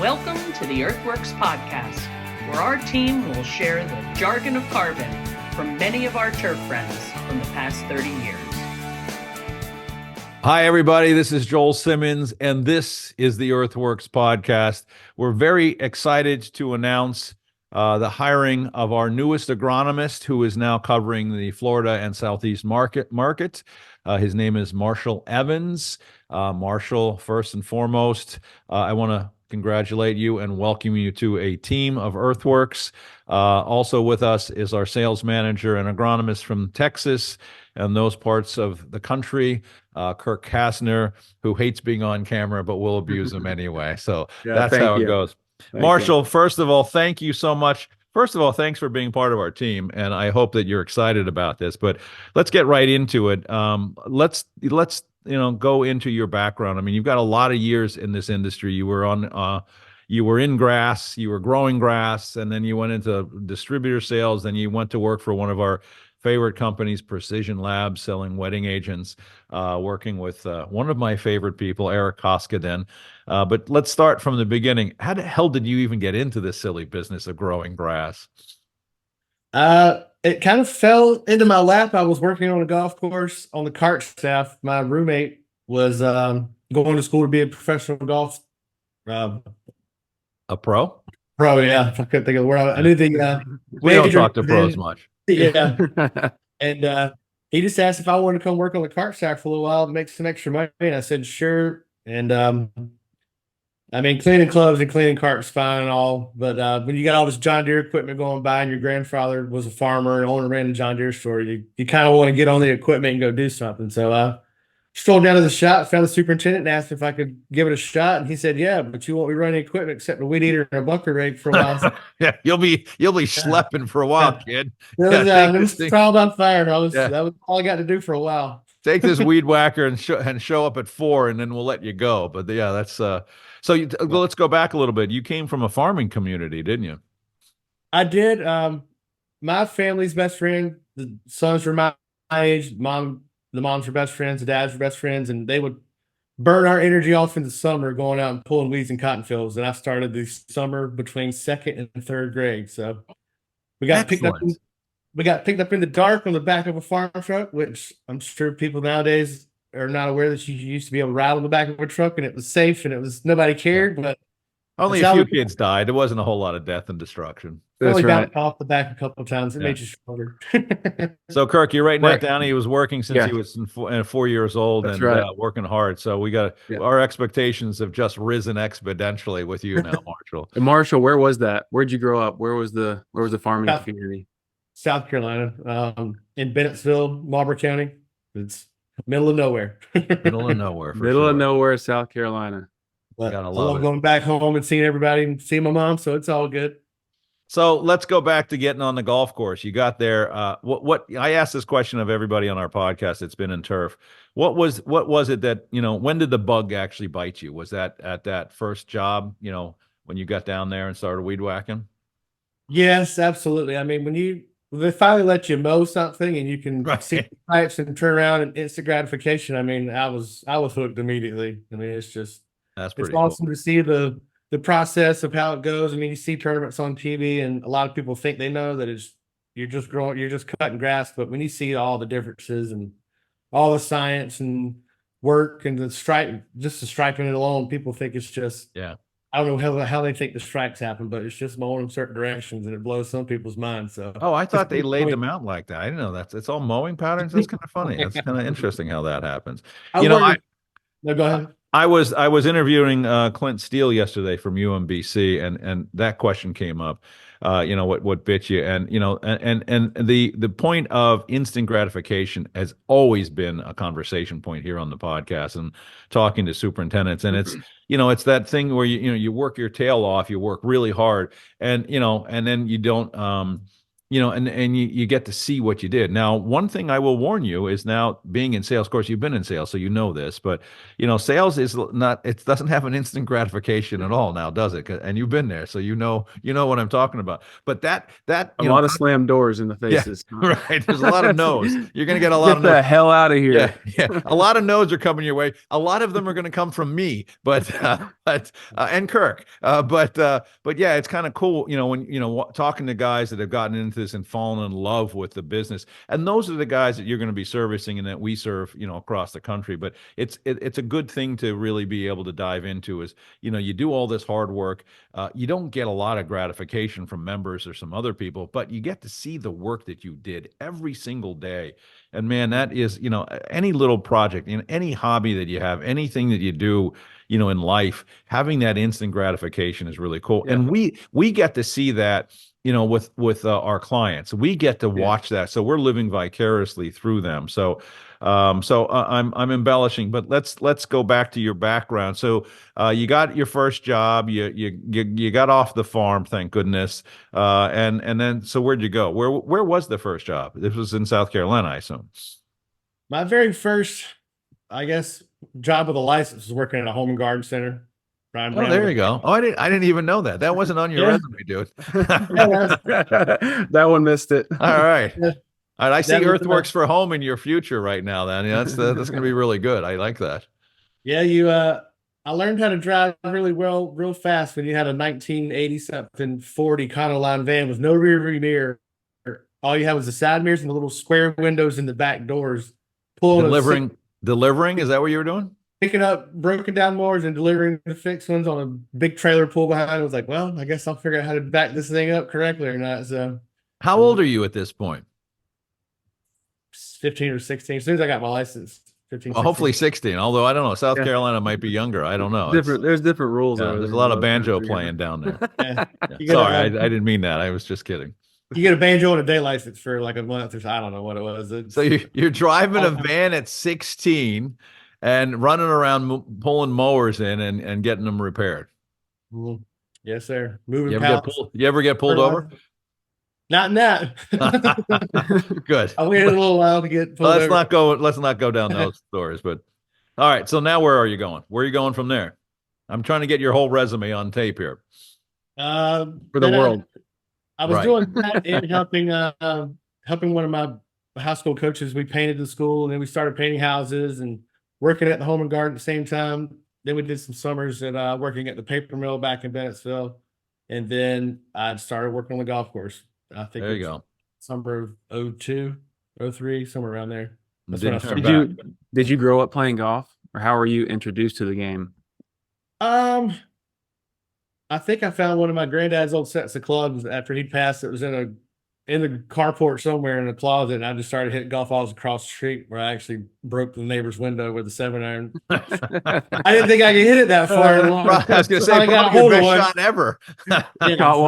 Welcome to the EarthWorks podcast, where our team will share the jargon of carbon from many of our turf friends from the past 30 years. Hi, everybody. This is Joel Simmons, and this is the EarthWorks podcast. We're very excited to announce the hiring of our newest agronomist, who is now covering the Florida and Southeast market. His name is Marshall Evans. Marshall, first and foremost, I want to congratulate you and welcome you to a team of EarthWorks. Also with us is our sales manager and agronomist from Texas and those parts of the country, Kirk Castner, who hates being on camera, but will abuse them anyway. So that's how it goes. Marshall, first of all, thank you so much. First of all, thanks for being part of our team, and I hope that you're excited about this. But let's get right into it. Let's go into your background. I mean, you've got a lot of years in this industry. You were in grass, you were growing grass, and then you went into distributor sales. Then you went to work for one of our favorite companies, Precision Labs, selling wetting agents, working with one of my favorite people, Eric Koskinen. But let's start from the beginning. How the hell did you even get into this silly business of growing grass? It kind of fell into my lap. I was working on a golf course on the cart staff. My roommate was going to school to be a professional golf A pro? pro. Yeah, I couldn't think of the word. I knew the We don't talk to pros much. Yeah, and he just asked if I wanted to come work on the cart staff for a little while and make some extra money. And I said sure. And I mean, cleaning clubs and cleaning carts fine and all, but when you got all this John Deere equipment going by, and your grandfather was a farmer and owner ran a John Deere store, you kind of want to get on the equipment and go do something. So I strolled down to the shop, found the superintendent, and asked if I could give it a shot. And he said, "Yeah, but you won't be running equipment except a weed eater and a bunker rake for a while." Yeah, you'll be schlepping for a while, kid. It was trial on fire. That was all I got to do for a while. Take this weed whacker and show up at 4, and then we'll let you go. But yeah, that's so. Let's go back a little bit. You came from a farming community, didn't you? I did. My family's best friend. The sons were my age. The moms were best friends. The dads were best friends, and they would burn our energy off in the summer, going out and pulling weeds in cotton fields. And I started the summer between second and third grade. So we got picked up. We got picked up in the dark on the back of a farm truck, which I'm sure people nowadays are not aware that you used to be able to ride on the back of a truck and it was safe and nobody cared. But only a few kids died. There wasn't a whole lot of death and destruction. That's right. Got off the back a couple of times. It made you stronger. So Kirk, you're writing that down. He was working since he was 4 years old. That's and working hard. So we got our expectations have just risen exponentially with you now, Marshall. And Marshall, where was that? Where'd you grow up? Where was the farming community? South Carolina, in Bennettsville, Marlborough County. It's middle of nowhere. Middle of nowhere. Middle of nowhere, South Carolina. But I love going back home and seeing everybody and seeing my mom, so it's all good. So let's go back to getting on the golf course. You got there. What I asked this question of everybody on our podcast that's been in turf. What was it that, when did the bug actually bite you? Was that at that first job, when you got down there and started weed whacking? Yes, absolutely. I mean, when they finally let you mow something and you can see the pipes and turn around and instant gratification. I mean, I was hooked immediately. I mean, it's awesome to see the process of how it goes. I mean, you see tournaments on TV and a lot of people think they know that you're just cutting grass. But when you see all the differences and all the science and work and the striping it alone, people think it's just, I don't know how they think the strikes happen, but it's just mowing in certain directions, and it blows some people's minds. So, I thought they laid them out like that. I didn't know it's all mowing patterns. That's kind of funny. That's kind of interesting how that happens. No, go ahead. I was interviewing Clint Steele yesterday from UMBC, and that question came up. What bit you, and the point of instant gratification has always been a conversation point here on the podcast and talking to superintendents, and it's that thing where you work your tail off, you work really hard, and then you don't and you get to see what you did. Now, one thing I will warn you is now being in sales, of course, you've been in sales, so you know this, but sales is not, it doesn't have an instant gratification at all now, does it? And you've been there, so you know what I'm talking about. But that a lot of slam doors in the faces. Yeah, right. There's a lot of no's. You're going to get a lot of the no's. hell out of here. Yeah. A lot of no's are coming your way. A lot of them are going to come from me, but and Kirk. But yeah, it's kind of cool, when talking to guys that have gotten into this and fallen in love with the business, and those are the guys that you're going to be servicing and that we serve, across the country. But it's a good thing to really be able to dive into. Is you do all this hard work. You don't get a lot of gratification from members or some other people, but you get to see the work that you did every single day. And man, that is, any little project, any hobby that you have, anything that you do, in life, having that instant gratification is really cool. Yeah. And we get to see that, with our clients. We get to watch that. So we're living vicariously through them. So I'm embellishing, but let's go back to your background. So you got your first job, you got off the farm, thank goodness. And then, so where'd you go? Where was the first job? This was in South Carolina, I assume. My very first, I guess, job with a license was working at a home and garden center. Oh, there you go. Oh, I didn't even know that. That wasn't on your resume, dude. That one missed it. All right. Yeah. All right, I see That was EarthWorks for home in your future right now. Then that's going to be really good. I like that. Yeah, I learned how to drive really well, real fast when you had a 1980 something 40 Econoline van with no rear view mirror. All you had was the side mirrors and the little square windows in the back doors. Delivering. Is that what you were doing? Picking up broken down mowers and delivering the fixed ones on a big trailer pull behind. I was like, well, I guess I'll figure out how to back this thing up correctly or not. So, how old are you at this point? 15 or 16. As soon as I got my license, 15. Well, hopefully 16. Although I don't know, South Carolina might be younger. I don't know. There's different rules. There's a lot of banjo playing down there. Yeah. Sorry, I didn't mean that. I was just kidding. You get a banjo and a day license for like a month or so. I don't know what it was. So you're driving a van at 16 and running around pulling mowers in and getting them repaired. Yes, sir. Moving. You ever get pulled over? Not in that. Good. I waited a little while to get pulled over. Let's not go down those stories. But all right. So now where are you going? Where are you going from there? I'm trying to get your whole resume on tape here. For the world. I was doing that and helping one of my high school coaches. We painted the school, and then we started painting houses and working at the home and garden at the same time. Then we did some summers at working at the paper mill back in Bennettsville. And then I started working on the golf course. I think there you go. Summer of 02, 03, somewhere around there. That's when I started. Did you grow up playing golf, or how were you introduced to the game? I think I found one of my granddad's old sets of clubs after he passed. It was in the carport somewhere in the closet, and I just started hitting golf balls across the street where I actually broke the neighbor's window with a 7-iron. I didn't think I could hit it that far. I was going to say, I got hold of one shot ever. caught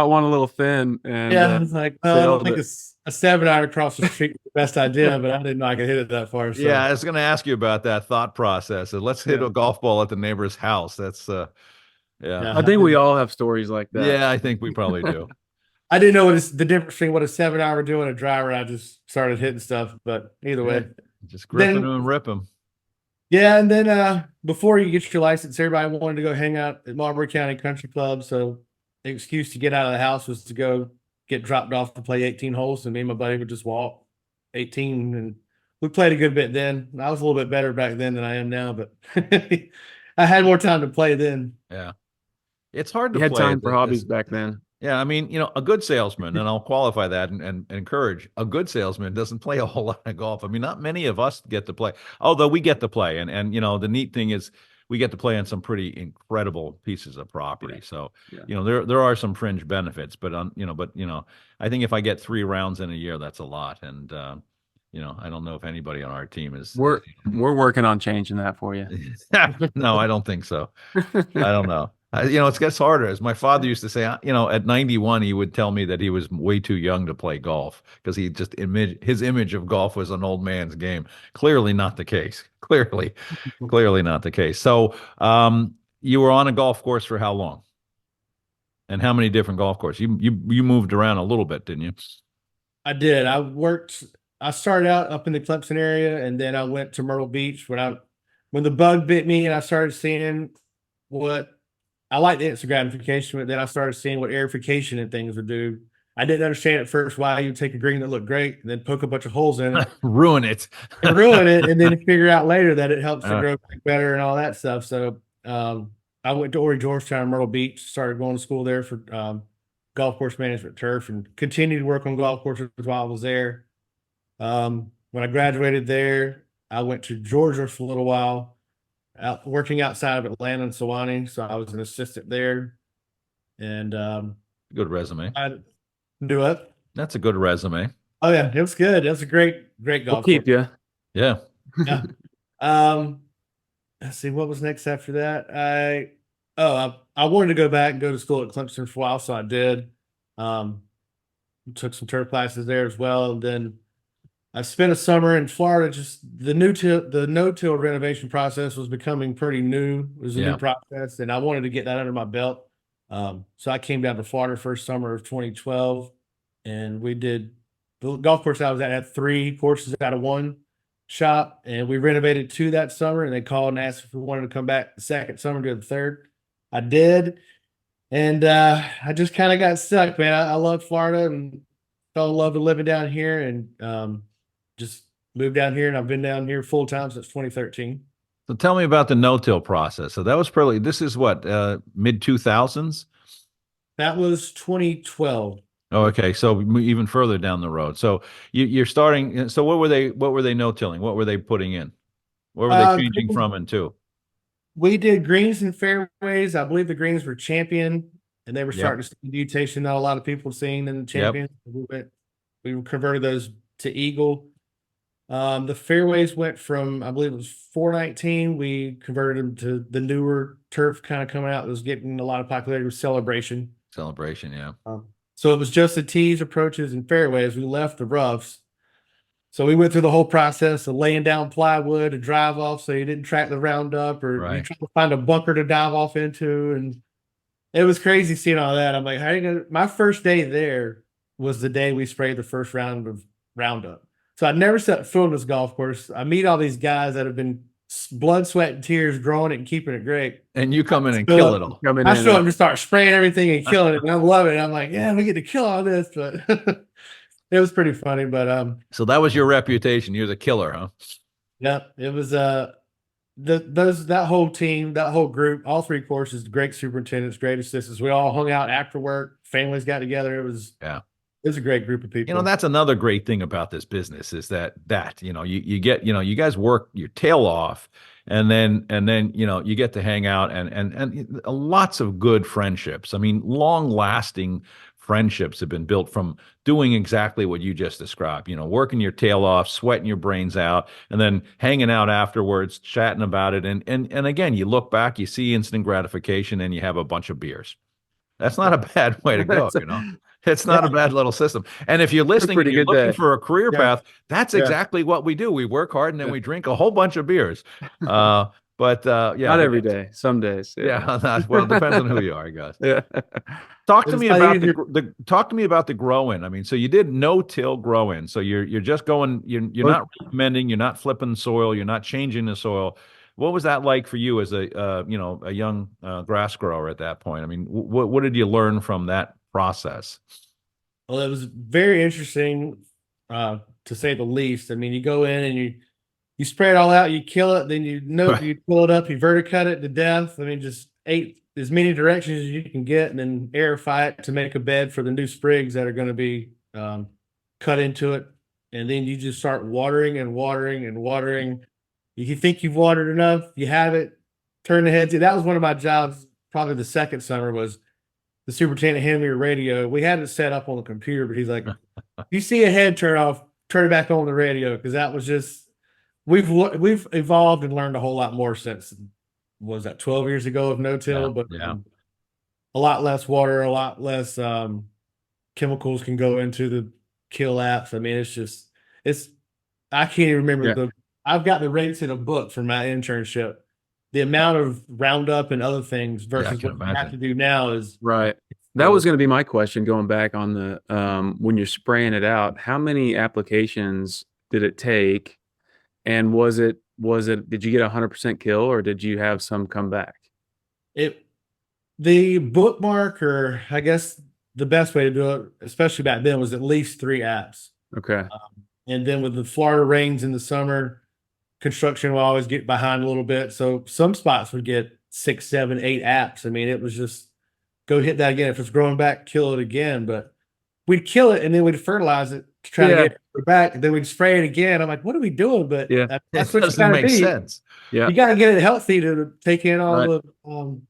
one a little thin, and I was like, I don't think a 7-iron across the street was the best idea, but I didn't know I could hit it that far. So. Yeah, I was going to ask you about that thought process. Let's hit a golf ball at the neighbor's house. That's I think we all have stories like that. Yeah, I think we probably do. I didn't know the difference between what a 7-iron would do and a driver. I just started hitting stuff, but either way. Just grip them and rip them. Yeah, and then before you get your license, everybody wanted to go hang out at Marlboro County Country Club, so the excuse to get out of the house was to go get dropped off to play 18 holes, and me and my buddy would just walk 18, and we played a good bit then. I was a little bit better back then than I am now, but I had more time to play then. Yeah. It's hard to play. You had time for hobbies back then. Yeah, I mean, a good salesman, and I'll qualify that and encourage, a good salesman doesn't play a whole lot of golf. I mean, not many of us get to play, although we get to play. And the neat thing is we get to play on some pretty incredible pieces of property. So, there are some fringe benefits, but I think if I get 3 rounds in a year, that's a lot. And, I don't know if anybody on our team is. We're working on changing that for you. No, I don't think so. I don't know. It gets harder. As my father used to say, at 91, he would tell me that he was way too young to play golf because his image of golf was an old man's game. Clearly not the case. Clearly not the case. So, you were on a golf course for how long? And how many different golf courses? You moved around a little bit, didn't you? I did. I started out up in the Clemson area, and then I went to Myrtle Beach when the bug bit me and I started seeing what I like the instant gratification, but then I started seeing what aerification and things would do. I didn't understand at first why you would take a green that looked great and then poke a bunch of holes in it, Ruin it. and ruin it, and then figure out later that it helps to Uh. grow back better and all that stuff. So I went to Ori Georgetown, Myrtle Beach, started going to school there for golf course management turf, and continued to work on golf courses while I was there. When I graduated there, I went to Georgia for a little while, working outside of Atlanta and Sewanee. So I was an assistant there, and Good resume. I do it. That's a good resume. Oh yeah, it was good. It was a great We'll golf keep course. you. Yeah. Yeah. Let's see what was next after that. I wanted to go back and go to school at Clemson for a while, so I did. Took some turf classes there as well, and then I spent a summer in Florida. Just the no-till renovation process was becoming pretty new. It was a Yeah. new process, and I wanted to get that under my belt. So I came down to Florida first summer of 2012, and we did the golf course I was at had 3 courses out of 1 shop, and we renovated 2 that summer, and they called and asked if we wanted to come back the second summer to the third. I did, and I just kind of got stuck, man. I love Florida and fell in love with living down here, and just moved down here, and I've been down here full time since 2013. So tell me about the no-till process. So that was probably, this is what, mid 2000s? That was 2012. Oh, okay. So even further down the road. So you're starting. So what were they no-tilling? What were they putting in? What were they changing from and to? We did greens and fairways. I believe the greens were Champion, and they were starting to see mutation not a lot of people seeing in the Champion. We converted those to Eagle. The fairways went from, I believe it was 419. We converted them to the newer turf kind of coming out. It was getting a lot of popularity with Celebration. Celebration, yeah. So it was just the tees, approaches, and fairways. We left the roughs. So we went through the whole process of laying down plywood to drive off so you didn't track the roundup, or you try to find a bunker to dive off into. And it was crazy seeing all that. I'm like, how are you gonna? My first day there was the day we sprayed the first round of Roundup. So I never set foot on this golf course. I meet all these guys that have been blood, sweat, and tears growing it and keeping it great. And you come in and kill it all. I show up and start spraying everything and killing it, and I love it. I'm like, yeah, we get to kill all this, but it was pretty funny. But so that was your reputation. You're the killer, huh? Yeah, it was that whole team, that whole group, all 3 courses, great superintendents, great assistants. We all hung out after work, families got together. It was a great group of people. You know, that's another great thing about this business is that you get, you guys work your tail off, and then you get to hang out and lots of good friendships. I mean, long lasting friendships have been built from doing exactly what you just described, working your tail off, sweating your brains out, and then hanging out afterwards, chatting about it. And again, you look back, you see instant gratification, and you have a bunch of beers. That's not a bad way to go, It's not a bad little system. And if you're listening and you're looking for a career path, that's exactly what we do. We work hard and then we drink a whole bunch of beers. But not every day, some days. Well, it depends on who you are, I guess. Yeah. Talk to me about the grow-in. I mean, so you did no-till grow-in. So you're just going, you're not recommending, you're not flipping soil, you're not changing the soil. What was that like for you as a young grass grower at that point? I mean, what did you learn from that process? Well, it was very interesting, to say the least. I mean, you go in and you spray it all out, you kill it, then you pull it up, you verticut it to death. I mean, just 8 as many directions as you can get, and then aerify it to make a bed for the new sprigs that are going to be cut into it. And then you just start watering and watering and watering. You think you've watered enough, you have it, turn the head. That was one of my jobs, probably the second summer, was the superintendent handed me a radio. We had it set up on the computer, but he's like, if you see a head turn off, turn it back on the radio. Because that was just, we've evolved and learned a whole lot more since, what was that, 12 years ago of no-till, but a lot less water, a lot less chemicals can go into the kill apps. I mean, I can't even remember I've got the rates in a book from my internship. The amount of Roundup and other things versus what you have to do now is That was going to be my question going back on the when you're spraying it out, how many applications did it take? And did you get 100% kill or did you have some come back? The bookmark, or I guess the best way to do it, especially back then, was at least 3 apps. Okay. And then with the Florida rains in the summer, construction will always get behind a little bit. So some spots would get 6, 7, 8 apps. I mean, it was just go hit that again. If it's growing back, kill it again. But we'd kill it and then we'd fertilize it to try to get it back. And then we'd spray it again. I'm like, what are we doing? But that's what doesn't make sense. Yeah. You got to get it healthy to take in all the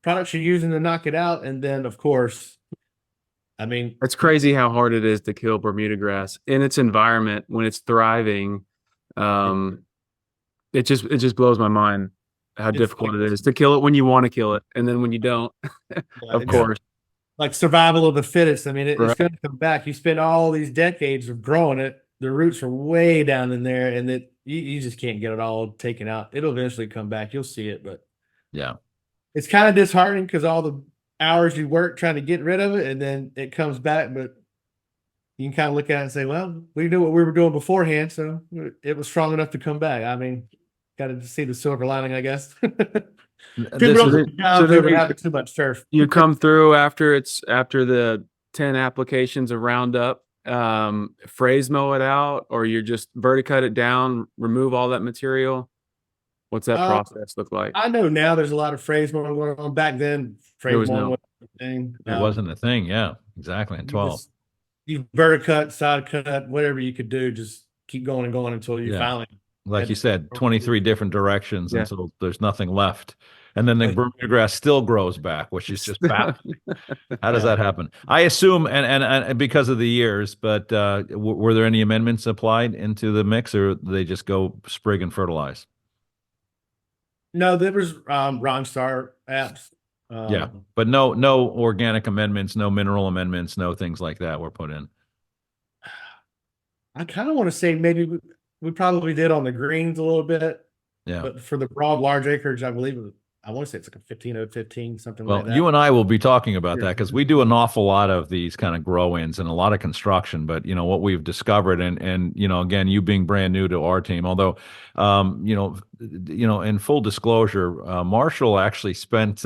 products you're using to knock it out. And then, of course, I mean, it's crazy how hard it is to kill Bermuda grass in its environment when it's thriving. It just blows my mind how difficult it is to kill it when you want to kill it, and then when you don't, of course. Like survival of the fittest. I mean, it's going to come back. You spend all these decades of growing it. The roots are way down in there, and you just can't get it all taken out. It'll eventually come back. You'll see it, but yeah, it's kind of disheartening because all the hours you work trying to get rid of it, and then it comes back. But you can kind of look at it and say, well, we knew what we were doing beforehand, so it was strong enough to come back. I mean, got to see the silver lining, I guess. Having too much turf. You come through after the 10 applications of Roundup, phrase mow it out, or you just verticut it down, remove all that material. What's that process look like? I know now there's a lot of phrase mowing going on. Back then, phrase mowing wasn't a thing. It wasn't a thing. Yeah, exactly. In 12, you verticut, side cut, whatever you could do, just keep going and going until you finally. Like you said, 23 different directions until there's nothing left. And then the Bermuda grass still grows back, which is just baffling. How does that happen? I assume, and because of the years, but were there any amendments applied into the mix, or they just go sprig and fertilize? No, there was Ronstar apps. But no organic amendments, no mineral amendments, no things like that were put in. I kind of want to say maybe we probably did on the greens a little bit. Yeah. But for the broad, large acreage, I believe I want to say it's like a 15-0-15, something like that. Well, you and I will be talking about that because we do an awful lot of these kind of grow-ins and a lot of construction. But what we've discovered, and again, you being brand new to our team, although in full disclosure, Marshall actually spent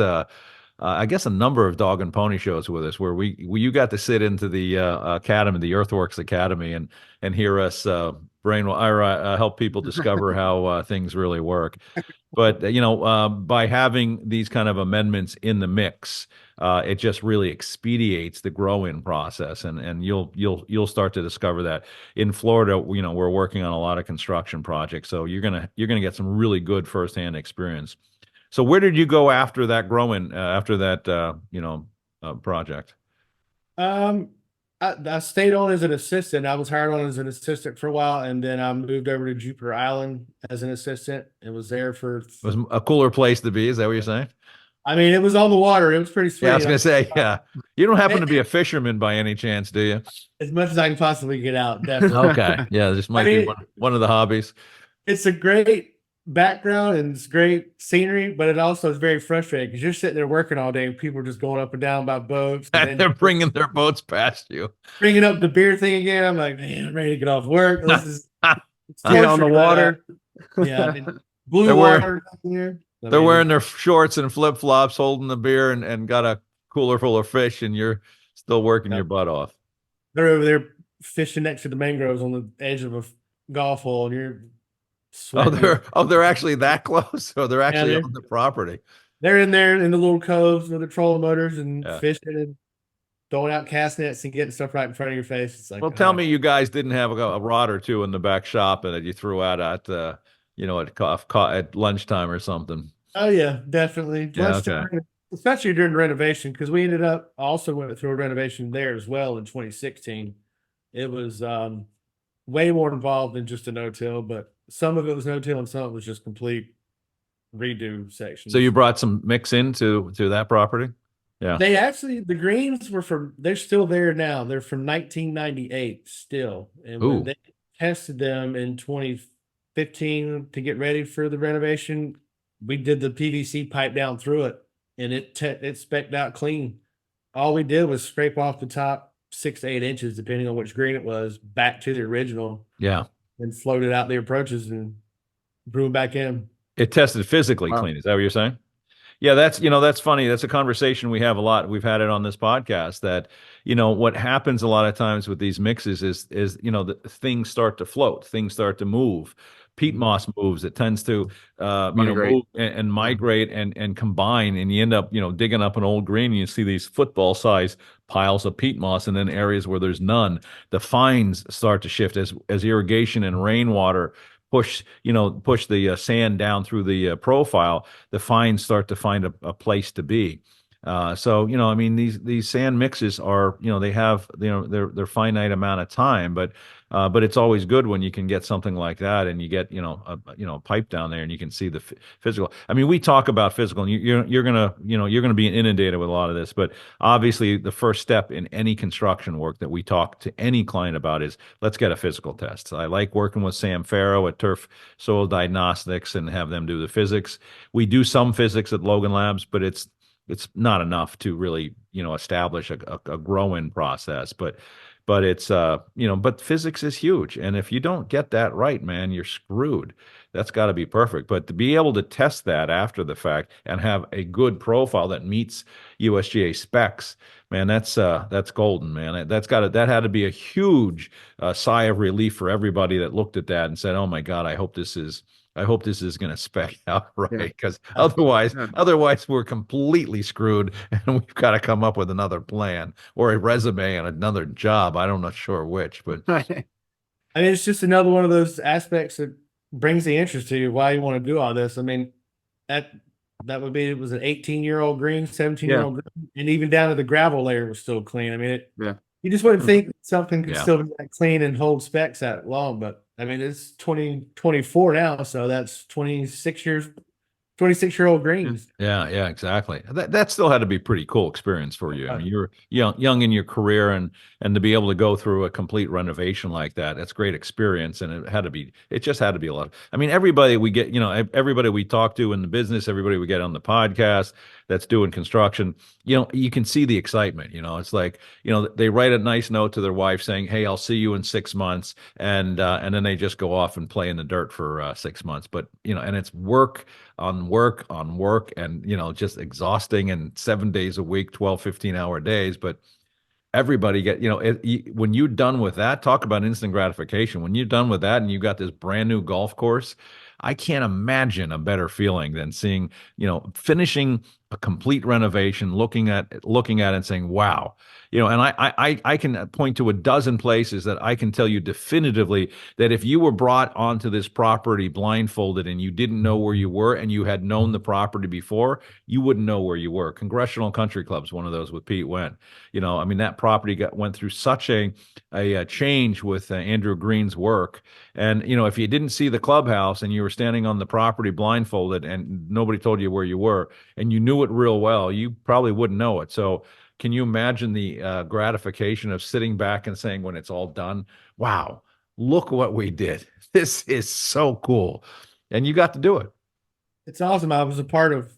I guess a number of dog and pony shows with us where you got to sit into the academy, the EarthWorks Academy, and hear us help people discover how things really work. But by having these kind of amendments in the mix, it just really expedites the grow-in process, and you'll start to discover that in Florida. We're working on a lot of construction projects, so you're gonna get some really good firsthand experience. So where did you go after that growing, after that, project? I stayed on as an assistant. I was hired on as an assistant for a while, and then I moved over to Jupiter Island as an assistant and was there for. It was a cooler place to be. Is that what you're saying? I mean, it was on the water. It was pretty sweet. Yeah, I was going to say, yeah. You don't happen to be a fisherman by any chance, do you? As much as I can possibly get out, definitely. Okay. Yeah, this might be one of the hobbies. It's a great background and it's great scenery, but it also is very frustrating because you're sitting there working all day and people are just going up and down by boats. And they're bringing their boats past you. Bringing up the beer thing again. I'm like, man, I'm ready to get off work. This is get on the water. Yeah. I mean, blue water here. They're wearing their shorts and flip-flops, holding the beer and got a cooler full of fish, and you're still working your butt off. They're over there fishing next to the mangroves on the edge of a golf hole, and you're sweating. They're actually that close? So they're actually on the property. They're in there in the little coves with the trolling motors and fishing and throwing out cast nets and getting stuff right in front of your face. It's like, well, tell me you guys didn't have a rod or two in the back shop and that you threw out at at lunchtime or something. Oh yeah, definitely. Yeah, okay. Especially during the renovation, because we ended up also went through a renovation there as well in 2016. It was way more involved than just a no-till, but some of it was no-till and some of it was just complete redo sections. So you brought some mix into that property? Yeah. They actually, the greens they're still there now. They're from 1998 still. And when they tested them in 2015 to get ready for the renovation, we did the PVC pipe down through it and it spec'd out clean. all we did was scrape off the top 6 to 8 inches, depending on which green it was, back to the original. Yeah. And floated out the approaches and blew them back in. It tested physically clean. Is that what you're saying? Yeah, that's funny. That's a conversation we have a lot. We've had it on this podcast that, what happens a lot of times with these mixes is the things start to float, things start to move. Peat moss moves. It tends to, move and migrate and combine, and you end up, digging up an old green and you see these football size piles of peat moss, and then areas where there's none, the fines start to shift as irrigation and rainwater push the sand down through the profile. The fines start to find a place to be. So I mean, these sand mixes are, they have, their finite amount of time, but it's always good when you can get something like that and you get, a pipe down there and you can see the physical. I mean, we talk about physical, and you're gonna be inundated with a lot of this, but obviously the first step in any construction work that we talk to any client about is, let's get a physical test. I like working with Sam Farrow at Turf Soil Diagnostics and have them do the physics. We do some physics at Logan Labs, but it's not enough to really, establish a grow-in process, but it's, but physics is huge. And if you don't get that right, man, you're screwed. That's got to be perfect. But to be able to test that after the fact and have a good profile that meets USGA specs, man, that's golden, man. That had to be a huge sigh of relief for everybody that looked at that and said, oh my God, I hope this is going to spec out right, because otherwise we're completely screwed, and we've got to come up with another plan or a resume and another job. I'm not sure which, but I mean, it's just another one of those aspects that brings the interest to you, why you want to do all this. I mean, that would be, it was an 18-year-old green, 17-year-old green, and even down to the gravel layer was still clean. I mean, you just wouldn't think something could still be that clean and hold specs that long, but I mean, it's 2024 now, so that's 26-year-old greens. Yeah, exactly. That still had to be a pretty cool experience for you. I mean, you're young in your career, and to be able to go through a complete renovation like that, that's great experience. And it just had to be a lot. I mean, everybody we get, everybody we talk to in the business, everybody we get on the podcast that's doing construction, you can see the excitement. It's like, they write a nice note to their wife saying, hey, I'll see you in 6 months. And then they just go off and play in the dirt for 6 months. But, and it's work on work on work, and, just exhausting, and 7 days a week, 12, 15-hour days. But everybody when you're done with that, talk about instant gratification. When you're done with that and you got this brand new golf course, I can't imagine a better feeling than seeing, finishing a complete renovation, looking at it and saying, wow, and I can point to a dozen places that I can tell you definitively that if you were brought onto this property blindfolded and you didn't know where you were, and you had known the property before, you wouldn't know where you were. Congressional Country Club's one of those with Pete Went. I mean, that property went through such a change with Andrew Green's work. And, if you didn't see the clubhouse and you were standing on the property blindfolded and nobody told you where you were and you knew it real well, you probably wouldn't know it. So can you imagine the gratification of sitting back and saying, when it's all done, wow, look what we did. This is so cool. And you got to do it. It's awesome. I was a part of,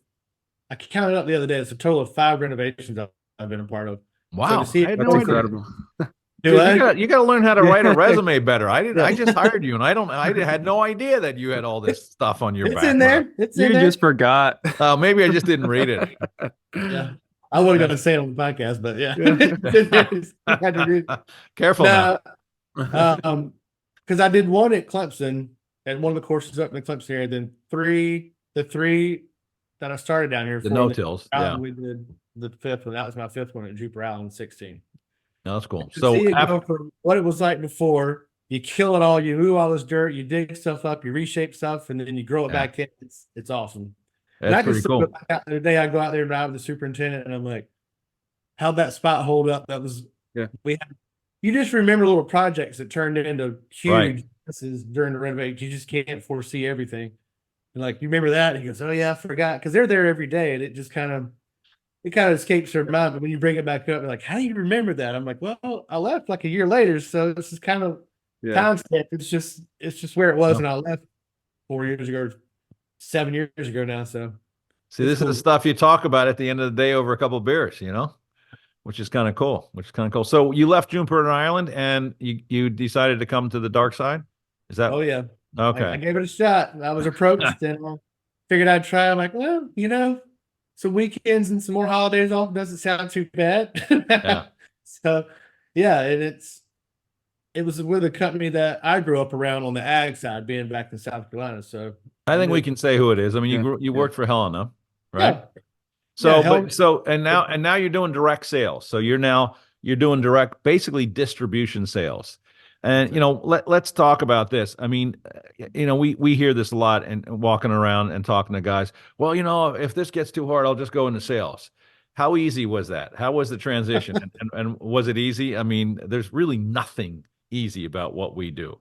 I counted up the other day, it's a total of 5 renovations I've been a part of. Wow. So That's incredible. Dude, you got to learn how to write a resume better. I just hired you, and I had no idea that you had all this stuff on your back. It's in there. It's in there. You just forgot. Maybe I just didn't read it. Yeah. I wasn't going to say it on the podcast, but yeah. Careful now. Because I did one at Clemson, and one of the courses up in the Clemson area. Then the three that I started down here. The no-tills. Yeah. We did the 5th one. That was my 5th one at Jupiter Island 16. No, that's cool. So go from what it was like before, you kill it all, you move all this dirt, you dig stuff up, you reshape stuff, and then you grow it back in. It's awesome. That's pretty cool. The day I go out there and ride with the superintendent, and I'm like, how'd that spot hold up? That was you just remember little projects that turned into huge messes during the renovation. You just can't foresee everything. And like, you remember that? And he goes, oh yeah, I forgot. Because they're there every day, and it just kind of escapes their mind. But when you bring it back up, you're like, how do you remember that? I'm like, well, I left like a year later, so this is kind of time step. It's just where it was, and I left 4 years ago, 7 years ago now. So see, this is the stuff you talk about at the end of the day over a couple of beers, which is kind of cool. So you left Juniper Island and you decided to come to the dark side. Is that? Oh yeah. Okay. I gave it a shot. I was approached and I figured I'd try. I'm like, well, some weekends and some more holidays off doesn't sound too bad. Yeah. So yeah, and it was with a company that I grew up around on the ag side, being back in South Carolina. So I think we can say who it is. I mean, Yeah. you worked for Helena, right? yeah. So, Yeah, and now you're doing direct sales. So you're doing direct, basically distribution sales. And let's talk about this. I mean, we hear this a lot and walking around and talking to guys. Well, if this gets too hard, I'll just go into sales. How easy was that? How was the transition? and was it easy? I mean, there's really nothing easy about what we do,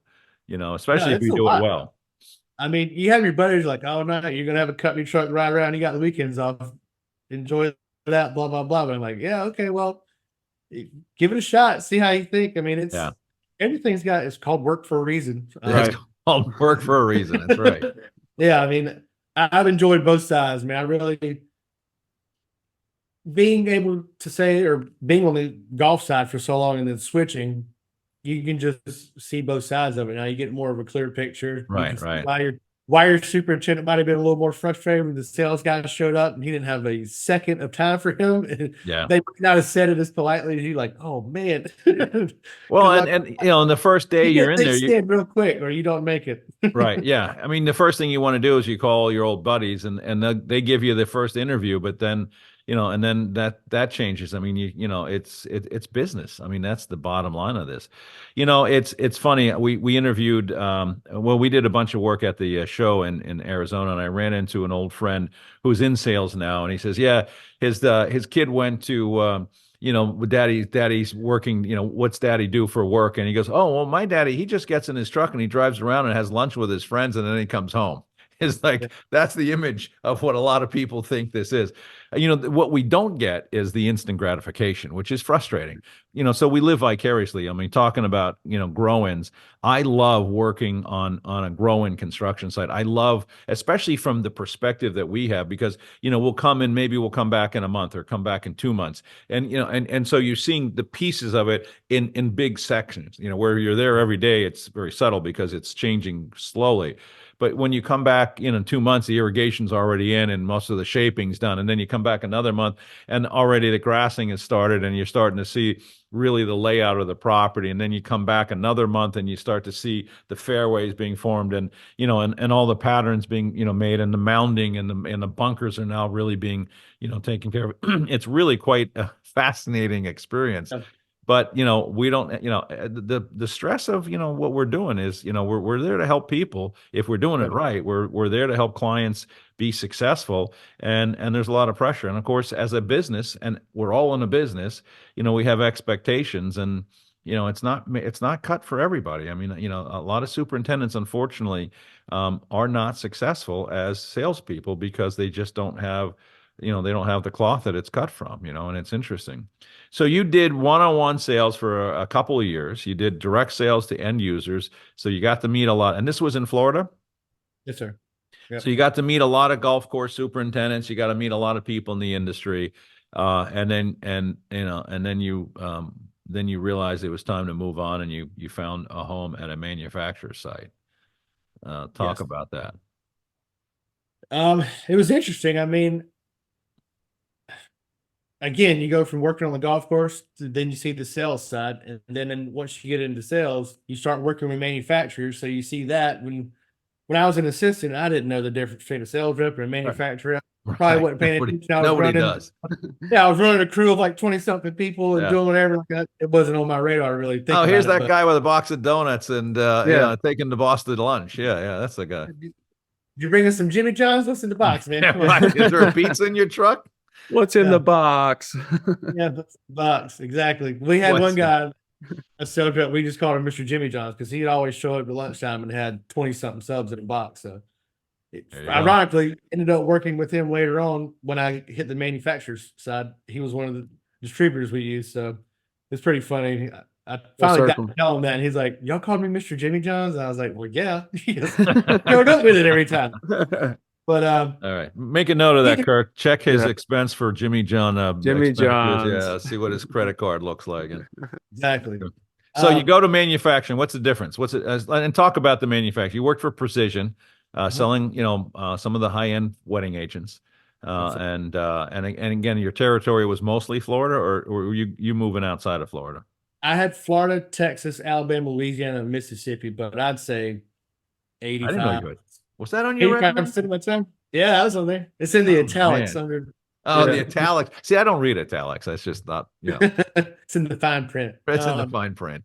especially if it's you a do lot. it well. I mean, you have your buddies like, oh no, you're gonna have a company truck ride around. You got the weekends off. Enjoy that. Blah blah blah. But I'm like, yeah, okay, well, give it a shot. See how you think. I mean, it's called work for a reason. It's called work for a reason. That's right. Yeah, I mean, I've enjoyed both sides, man. I really being able to say or being on the golf side for so long and then switching, you can just see both sides of it. Now you get more of a clear picture. Right, You can see right. why your superintendent might have been a little more frustrated when the sales guy showed up and he didn't have a second of time for him. Yeah. They might not have said it as politely as you, like, oh man. Well, Like, and on the first day you're in there, stand real quick or you don't make it. right? Yeah. I mean, the first thing you want to do is you call your old buddies and they give you the first interview, but then and then that changes. I mean, it's business. I mean, that's the bottom line of this. It's funny. We interviewed. We did a bunch of work at the show in Arizona, and I ran into an old friend who's in sales now, and he says, yeah, his kid went to. Daddy's working, what's daddy do for work? And he goes, oh, well, my daddy, he just gets in his truck and he drives around and has lunch with his friends and then he comes home. It's like, that's the image of what a lot of people think this is. What we don't get is the instant gratification, which is frustrating. So we live vicariously. I mean, talking about, grow-ins, I love working on a grow-in construction site. I love, especially from the perspective that we have, because, we'll come in, maybe we'll come back in a month or come back in 2 months. And, and so you're seeing the pieces of it in big sections, where you're there every day, it's very subtle because it's changing slowly. But when you come back in 2 months, the irrigation's already in and most of the shaping's done. And then you come back another month and already the grassing has started and you're starting to see really the layout of the property. And then you come back another month and you start to see the fairways being formed and, and all the patterns being, made, and the mounding and the bunkers are now really being, taken care of. It's really quite a fascinating experience. But we don't, the stress of what we're doing is we're there to help people. If we're doing it right, we're there to help clients be successful, and there's a lot of pressure. And of course, as a business, and we're all in a business, we have expectations, and it's not cut for everybody. I mean, a lot of superintendents, unfortunately, are not successful as salespeople because they just don't have. They don't have the cloth that it's cut from, and it's interesting. So you did one-on-one sales for a couple of years. You did direct sales to end users. So you got to meet a lot. And this was in Florida? Yes, sir. Yep. So you got to meet a lot of golf course superintendents. You got to meet a lot of people in the industry. And then you realized it was time to move on and you found a home at a manufacturer site. Talk about that. It was interesting. I mean, again, you go from working on the golf course to then you see the sales side. And then once you get into sales, you start working with manufacturers. So you see that when I was an assistant, I didn't know the difference between a sales rep and a manufacturer. Right. Probably wasn't paying attention. Nobody does. Yeah, I was running a crew of like 20-something people and doing whatever like that. It wasn't on my radar really. Here's that guy with a box of donuts and taking the boss to lunch. Yeah, that's the guy. Did you bring us some Jimmy John's? What's in the box, man? Yeah, right. Is there a pizza in your truck? What's in the box? Yeah, the box. Exactly. We had one guy, a sales rep, we just called him Mr. Jimmy John's because he'd always show up at lunchtime and had 20-something subs in a box. So ironically, ended up working with him later on when I hit the manufacturer's side. He was one of the distributors we used. So it's pretty funny. I finally got to tell him that, and he's like, "Y'all called me Mr. Jimmy John's?" And I was like, "Well, yeah." Showed up with it every time. But All right. Make a note of that, Kirk. Check his Yeah. expense for Jimmy John Jimmy expenditures. John's. Yeah, see what his credit card looks like. exactly. So you go to manufacturing. What's the difference? What's it? And talk about the manufacturing. You worked for Precision, selling, some of the high-end wetting agents. And again, your territory was mostly Florida, or were you moving outside of Florida? I had Florida, Texas, Alabama, Louisiana, and Mississippi, but I'd say I didn't know 85. you had. Was that on your resume? 85% of my time. Yeah, that was on there. It's in the italics man. under. Oh, Yeah. the italics. See, I don't read italics. That's just not, It's in the fine print. it's in the fine print.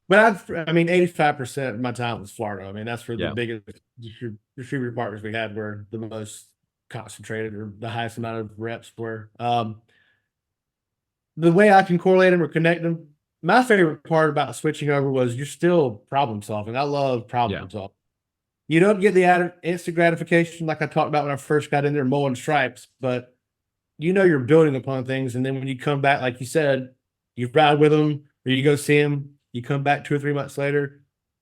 But 85% of my time was Florida. I mean, that's where Yeah. the biggest distributor partners we had were the most concentrated, or the highest amount of reps were. The way I can correlate them or connect them, my favorite part about switching over was you're still problem solving. I love problem solving. You don't get the instant gratification like I talked about when I first got in there mowing stripes, but you're building upon things. And then when you come back, like you said, you ride with them or you go see them, you come back 2 or 3 months later,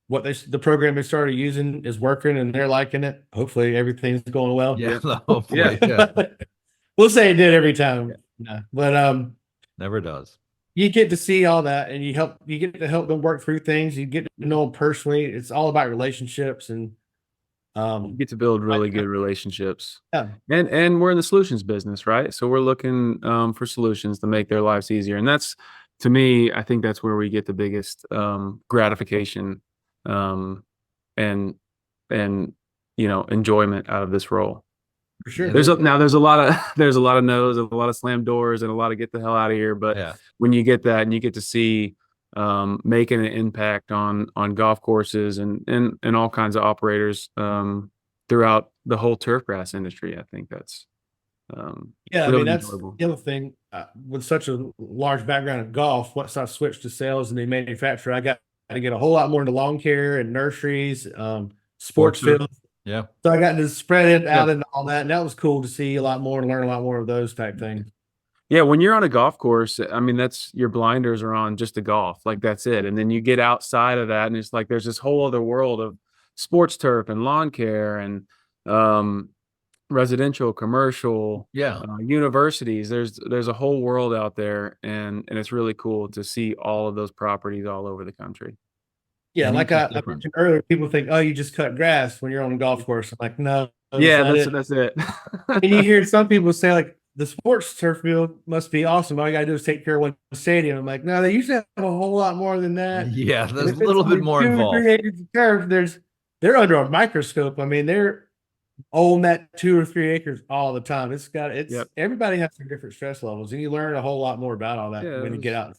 the program they started using is working and they're liking it. Hopefully everything's going well. Yeah, hopefully. Yeah. We'll say it did every time. Yeah. But Never does. you get to see all that, and you get to help them work through things. You get to know them personally. It's all about relationships, and You get to build really good relationships. Yeah. And we're in the solutions business, right? So we're looking for solutions to make their lives easier. And that's, to me, I think that's where we get the biggest gratification and enjoyment out of this role. for sure. There's a lot of no's, a lot of slam doors, and a lot of get the hell out of here. But when you get that and you get to see making an impact on golf courses and all kinds of operators throughout the whole turf grass industry, I think that's really that's enjoyable. the other thing. With such a large background in golf, once I switched to sales and the manufacturer, I got to get a whole lot more into lawn care and nurseries, sports fields. Yeah. So I got to spread it out into all that, and that was cool to see a lot more and learn a lot more of those type things. Yeah, when you're on a golf course, I mean, that's your blinders are on just the golf, like that's it. And then you get outside of that, and it's like there's this whole other world of sports turf and lawn care and residential, commercial, universities. There's a whole world out there, and it's really cool to see all of those properties all over the country. Yeah, like I mentioned earlier, people think, oh, you just cut grass when you're on a golf course. I'm like, no. That's it. And you hear some people say, like, the sports turf field must be awesome. All you gotta do is take care of one stadium. I'm like, no, they usually have a whole lot more than that. Yeah, there's a little bit more involved. 3 acres of turf, they're under a microscope. I mean, they're on that 2 or 3 acres all the time. Everybody has their different stress levels, and you learn a whole lot more about all that when you get out.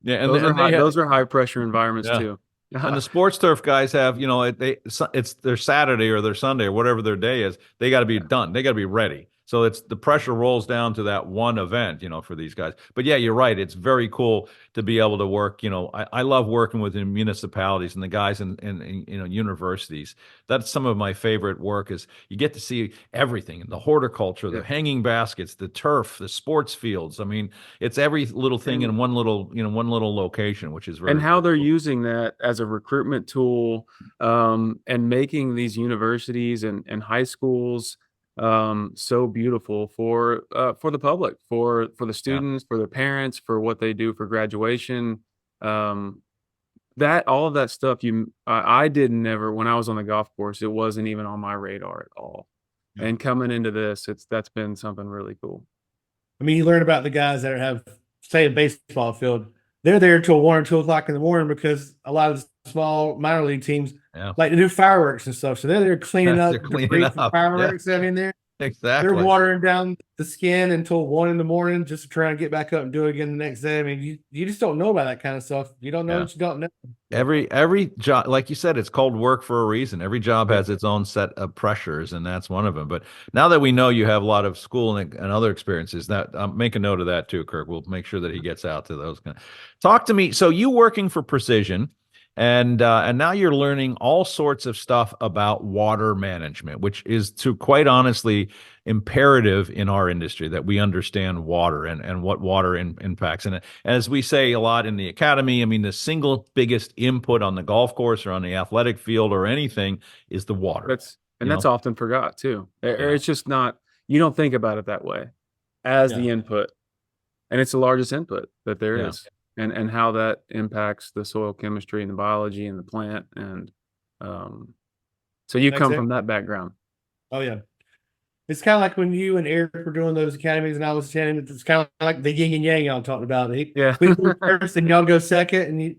Yeah, and those are high pressure environments too. And the sports turf guys have, it's their Saturday or their Sunday or whatever their day is. They got to be done. They got to be ready. So the pressure rolls down to that one event, for these guys. But yeah, you're right. It's very cool to be able to work. I love working with the municipalities and the guys in universities. That's some of my favorite work. Is you get to see everything: the horticulture, the hanging baskets, the turf, the sports fields. I mean, it's every little thing in one little location, which is very and how they're cool. using that as a recruitment tool, and making these universities and high schools so beautiful for the public, for the students, for their parents, for what they do for graduation. That all of that stuff I did never, when I was on the golf course, it wasn't even on my radar at all. Yeah. And coming into this, that's been something really cool. I mean, you learn about the guys that have, say, a baseball field. They're there till 1 or 2 o'clock in the morning because a lot of the small minor league teams like to do fireworks and stuff. So they're there cleaning up fireworks. I mean, they're watering down the skin until 1 in the morning just to try and get back up and do it again the next day. I mean, you just don't know about that kind of stuff. You don't know what you don't know. Every job, like you said, it's called work for a reason. Every job has its own set of pressures, and that's one of them. But now that we know you have a lot of school and other experiences, that make a note of that too, Kirk. We'll make sure that he gets out to those. Talk to me. So you working for Precision, and now you're learning all sorts of stuff about water management, which is, to quite honestly, imperative in our industry, that we understand water and what water impacts. And as we say a lot in the academy, I mean, the single biggest input on the golf course or on the athletic field or anything is the water. And You that's know? often forgot too. Yeah. It's just not, you don't think about it that way as the input. And it's the largest input that there Yeah. is, and how that impacts the soil chemistry and the biology and the plant. And so you come from that background. Oh yeah. It's kind of like when you and Eric were doing those academies, and I was attending. It's kind of like the yin and yang y'all talking about. Yeah. We go first, and y'all go second, and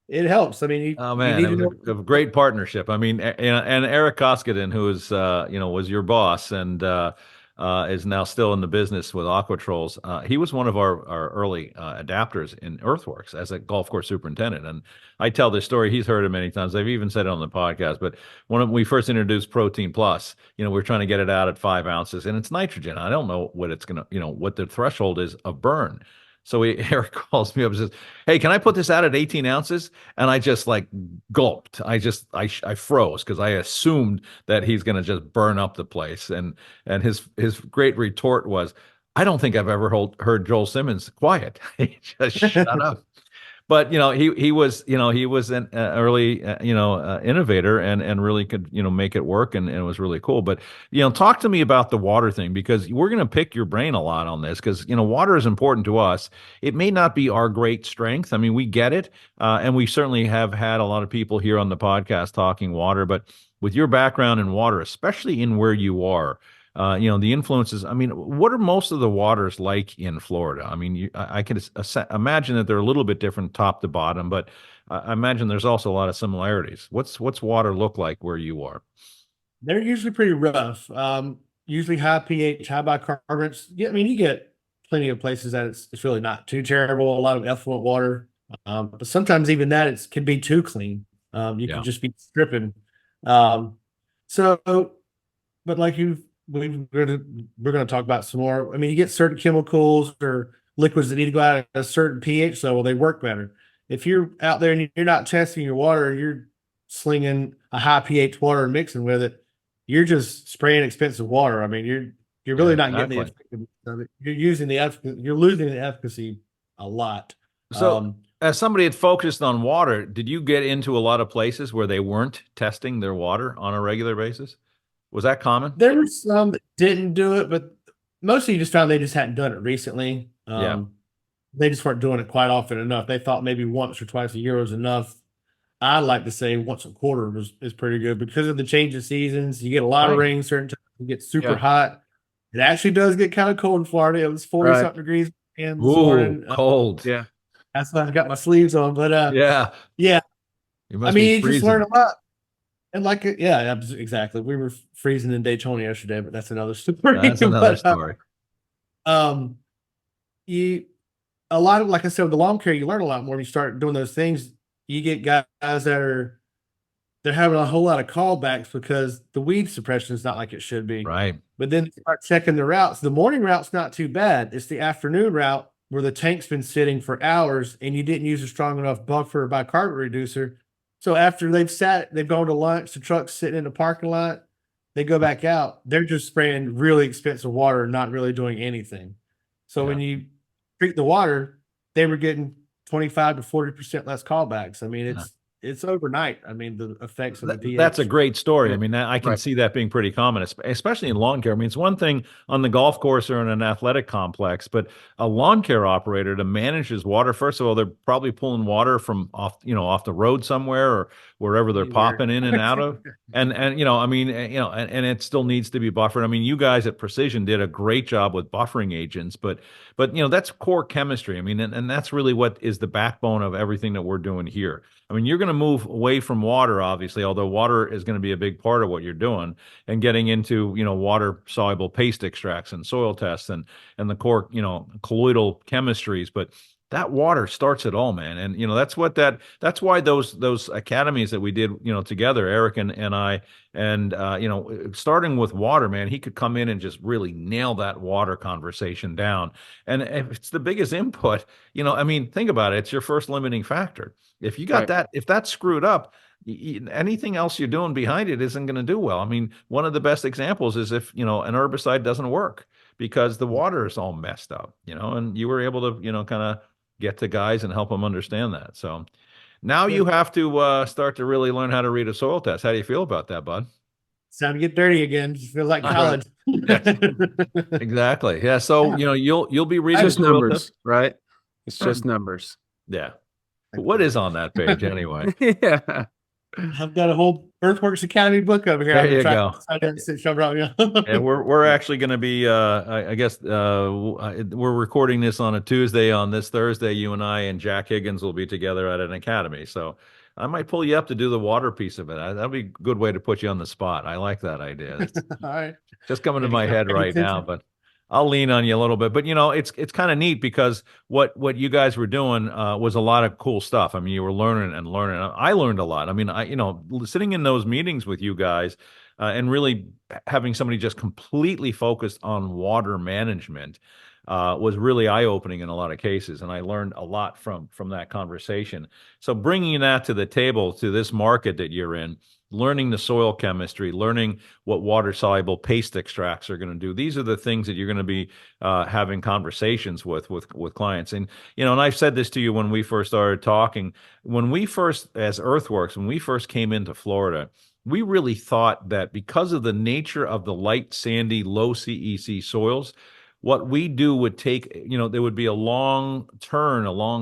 it helps. I mean, Oh you man, need it to was know. a great partnership. I mean, and Eric Koskinen, who is was your boss and is now still in the business with Aquatrolls. He was one of our early adapters in EarthWorks as a golf course superintendent. And I tell this story. He's heard it many times. I've even said it on the podcast. But when we first introduced Protein Plus, we're trying to get it out at 5 ounces, and it's nitrogen. I don't know what it's gonna, what the threshold is of burn. So Eric calls me up and says, "Hey, can I put this out at 18 ounces?" And I just like gulped. I froze because I assumed that he's going to just burn up the place. And his great retort was, "I don't think I've ever heard Joel Simmons quiet. He just shut up." But he was an early innovator and really could make it work, and it was really cool. But talk to me about the water thing, because we're going to pick your brain a lot on this, because water is important to us. It may not be our great strength. I mean, we get it, and we certainly have had a lot of people here on the podcast talking water. But with your background in water, especially in where you are, the influences. I mean, what are most of the waters like in Florida? I mean, I can imagine that they're a little bit different top to bottom, but I imagine there's also a lot of similarities. What's water look like where you are? They're usually pretty rough. Usually high pH, high bicarbonates. Yeah, I mean, you get plenty of places that it's really not too terrible. A lot of effluent water, but sometimes even that can be too clean. You can just be stripping. So, but like we're going to talk about some more. I mean, you get certain chemicals or liquids that need to go out at a certain pH level, they work better. If you're out there and you're not testing your water, you're slinging a high pH water and mixing with it, you're just spraying expensive water. I mean, you're really not getting the effectiveness of it. You're losing the efficacy a lot. So, as somebody that focused on water, did you get into a lot of places where they weren't testing their water on a regular basis? Was that common? There were some that didn't do it, but mostly you just found they just hadn't done it recently. They just weren't doing it quite often enough. They thought maybe once or twice a year was enough. I'd like to say once a quarter is pretty good, because of the change of seasons. You get a lot of rain, certain times it gets super hot. It actually does get kind of cold in Florida. It was 40 something degrees this morning. Cold. That's why I got my sleeves on. But yeah. I mean, you just learn a lot. And exactly. We were freezing in Daytona yesterday, but that's another story. That's another story. A lot of, like I said, with the lawn care, you learn a lot more when you start doing those things. You get guys that they're having a whole lot of callbacks because the weed suppression is not like it should be. Right. But then start checking the routes. The morning route's not too bad. It's the afternoon route where the tank's been sitting for hours and you didn't use a strong enough buffer or bicarbonate reducer. So after they've gone to lunch, the truck's sitting in the parking lot, they go back out, they're just spraying really expensive water and not really doing anything. So when you treat the water, they were getting 25 to 40% less callbacks. I mean, it's overnight. I mean, the effects of the pH. That's a great story. I mean, I can see that being pretty common, especially in lawn care. I mean, it's one thing on the golf course or in an athletic complex, but a lawn care operator to manage his water, first of all, they're probably pulling water from off the road somewhere or wherever they're popping in and out of. And I mean, and it still needs to be buffered. I mean, you guys at Precision did a great job with buffering agents, but that's core chemistry. I mean, and that's really what is the backbone of everything that we're doing here. I mean, you're going to move away from water, obviously, although water is going to be a big part of what you're doing, and getting into, water soluble paste extracts and soil tests and the core, colloidal chemistries. But that water starts it all, man. And, that's why those academies that we did, together, Eric and I, and, starting with water, man, he could come in and just really nail that water conversation down. And if it's the biggest input, I mean, think about it. It's your first limiting factor. If you got that, if that's screwed up, anything else you're doing behind it isn't going to do well. I mean, one of the best examples is if, an herbicide doesn't work because the water is all messed up, and you were able to, kind of get to guys and help them understand that. So now you have to start to really learn how to read a soil test. How do you feel about that, bud? It's time to get dirty again. Just feel like college. Exactly. Yeah. So, you'll be reading just numbers, right? It's just numbers. Yeah. What is on that page anyway? Yeah. I've got a whole EarthWorks Academy book over here. There you go. And we're actually going to be, I guess, we're recording this on a Tuesday. On this Thursday, you and I and Jack Higgins will be together at an academy. So I might pull you up to do the water piece of it. That'll be a good way to put you on the spot. I like that idea. It's All right. just coming to my head right now, but I'll lean on you a little bit. But it's kind of neat because what you guys were doing was a lot of cool stuff. I mean, you were learning and learning. I learned a lot. I mean, sitting in those meetings with you guys and really having somebody just completely focused on water management was really eye-opening in a lot of cases, and I learned a lot from that conversation. So bringing that to the table, to this market that you're in, learning the soil chemistry, learning what water-soluble paste extracts are going to do. These are the things that you're going to be having conversations with clients. And and I've said this to you when we first started talking. When we first, as EarthWorks, when we first came into Florida, we really thought that because of the nature of the light, sandy, low CEC soils, what we do would take, there would be a long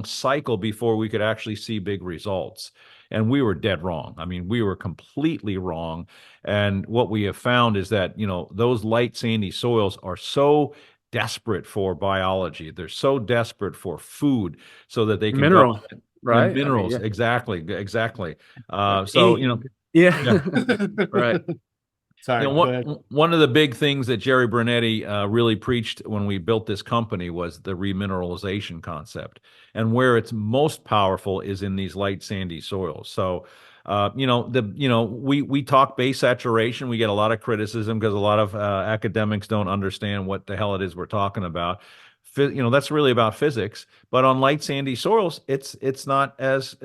cycle before we could actually see big results. And we were dead wrong. I mean, we were completely wrong. And what we have found is that, those light sandy soils are so desperate for biology. They're so desperate for food so that they can mineral, right? And minerals. I mean, yeah. Exactly. So, yeah. Right. Sorry. One of the big things that Jerry Brunetti really preached when we built this company was the remineralization concept, and where it's most powerful is in these light sandy soils. So, we talk base saturation. We get a lot of criticism because a lot of academics don't understand what the hell it is we're talking about. That's really about physics, but on light sandy soils, it's not as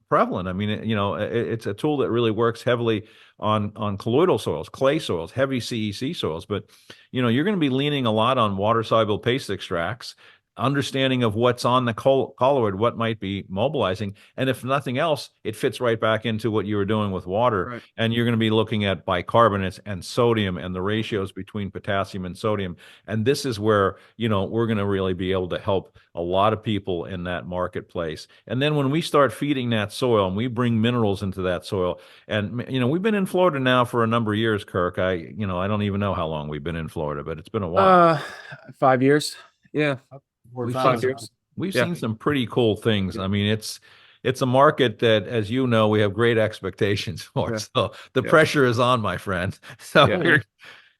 prevalent. I mean, it's a tool that really works heavily on colloidal soils, clay soils, heavy CEC soils. But you're going to be leaning a lot on water-soluble paste extracts, understanding of what's on the colloid, what might be mobilizing, and if nothing else, it fits right back into what you were doing with water. Right. And you're going to be looking at bicarbonates and sodium and the ratios between potassium and sodium. And this is where we're going to really be able to help a lot of people in that marketplace. And then when we start feeding that soil and we bring minerals into that soil, and we've been in Florida now for a number of years, Kirk. I don't even know how long we've been in Florida, but it's been a while. 5 years. Yeah. We've seen some pretty cool things. I mean, it's a market that, as you know, we have great expectations for. Yeah. So the pressure is on, my friend. So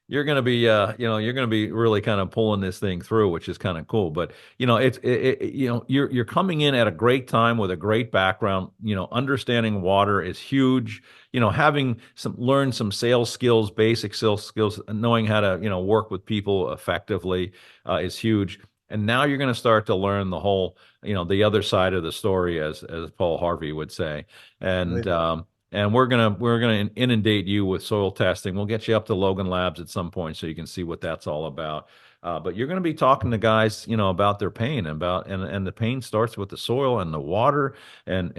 you're going to be, you're going to be really kind of pulling this thing through, which is kind of cool. But you're coming in at a great time with a great background. Understanding water is huge. Having learn some sales skills, basic sales skills, knowing how to work with people effectively is huge. And now you're going to start to learn the whole, the other side of the story, as Paul Harvey would say. And we're gonna inundate you with soil testing. We'll get you up to Logan Labs at some point so you can see what that's all about. But you're going to be talking to guys, about their pain, and the pain starts with the soil and the water, and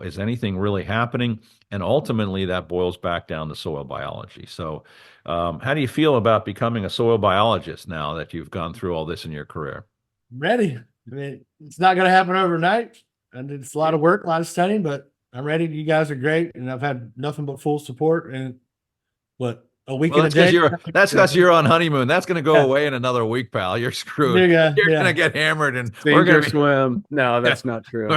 is anything really happening? And ultimately, that boils back down to soil biology. So, how do you feel about becoming a soil biologist now that you've gone through all this in your career? I'm ready. I mean, it's not going to happen overnight, and it's a lot of work, a lot of studying, but I'm ready. You guys are great, and I've had nothing but full support. And a week and a day. That's because you're on honeymoon. That's going to go away in another week, pal. You're screwed. You're going to get hammered, and we're going to swim. No, that's not true.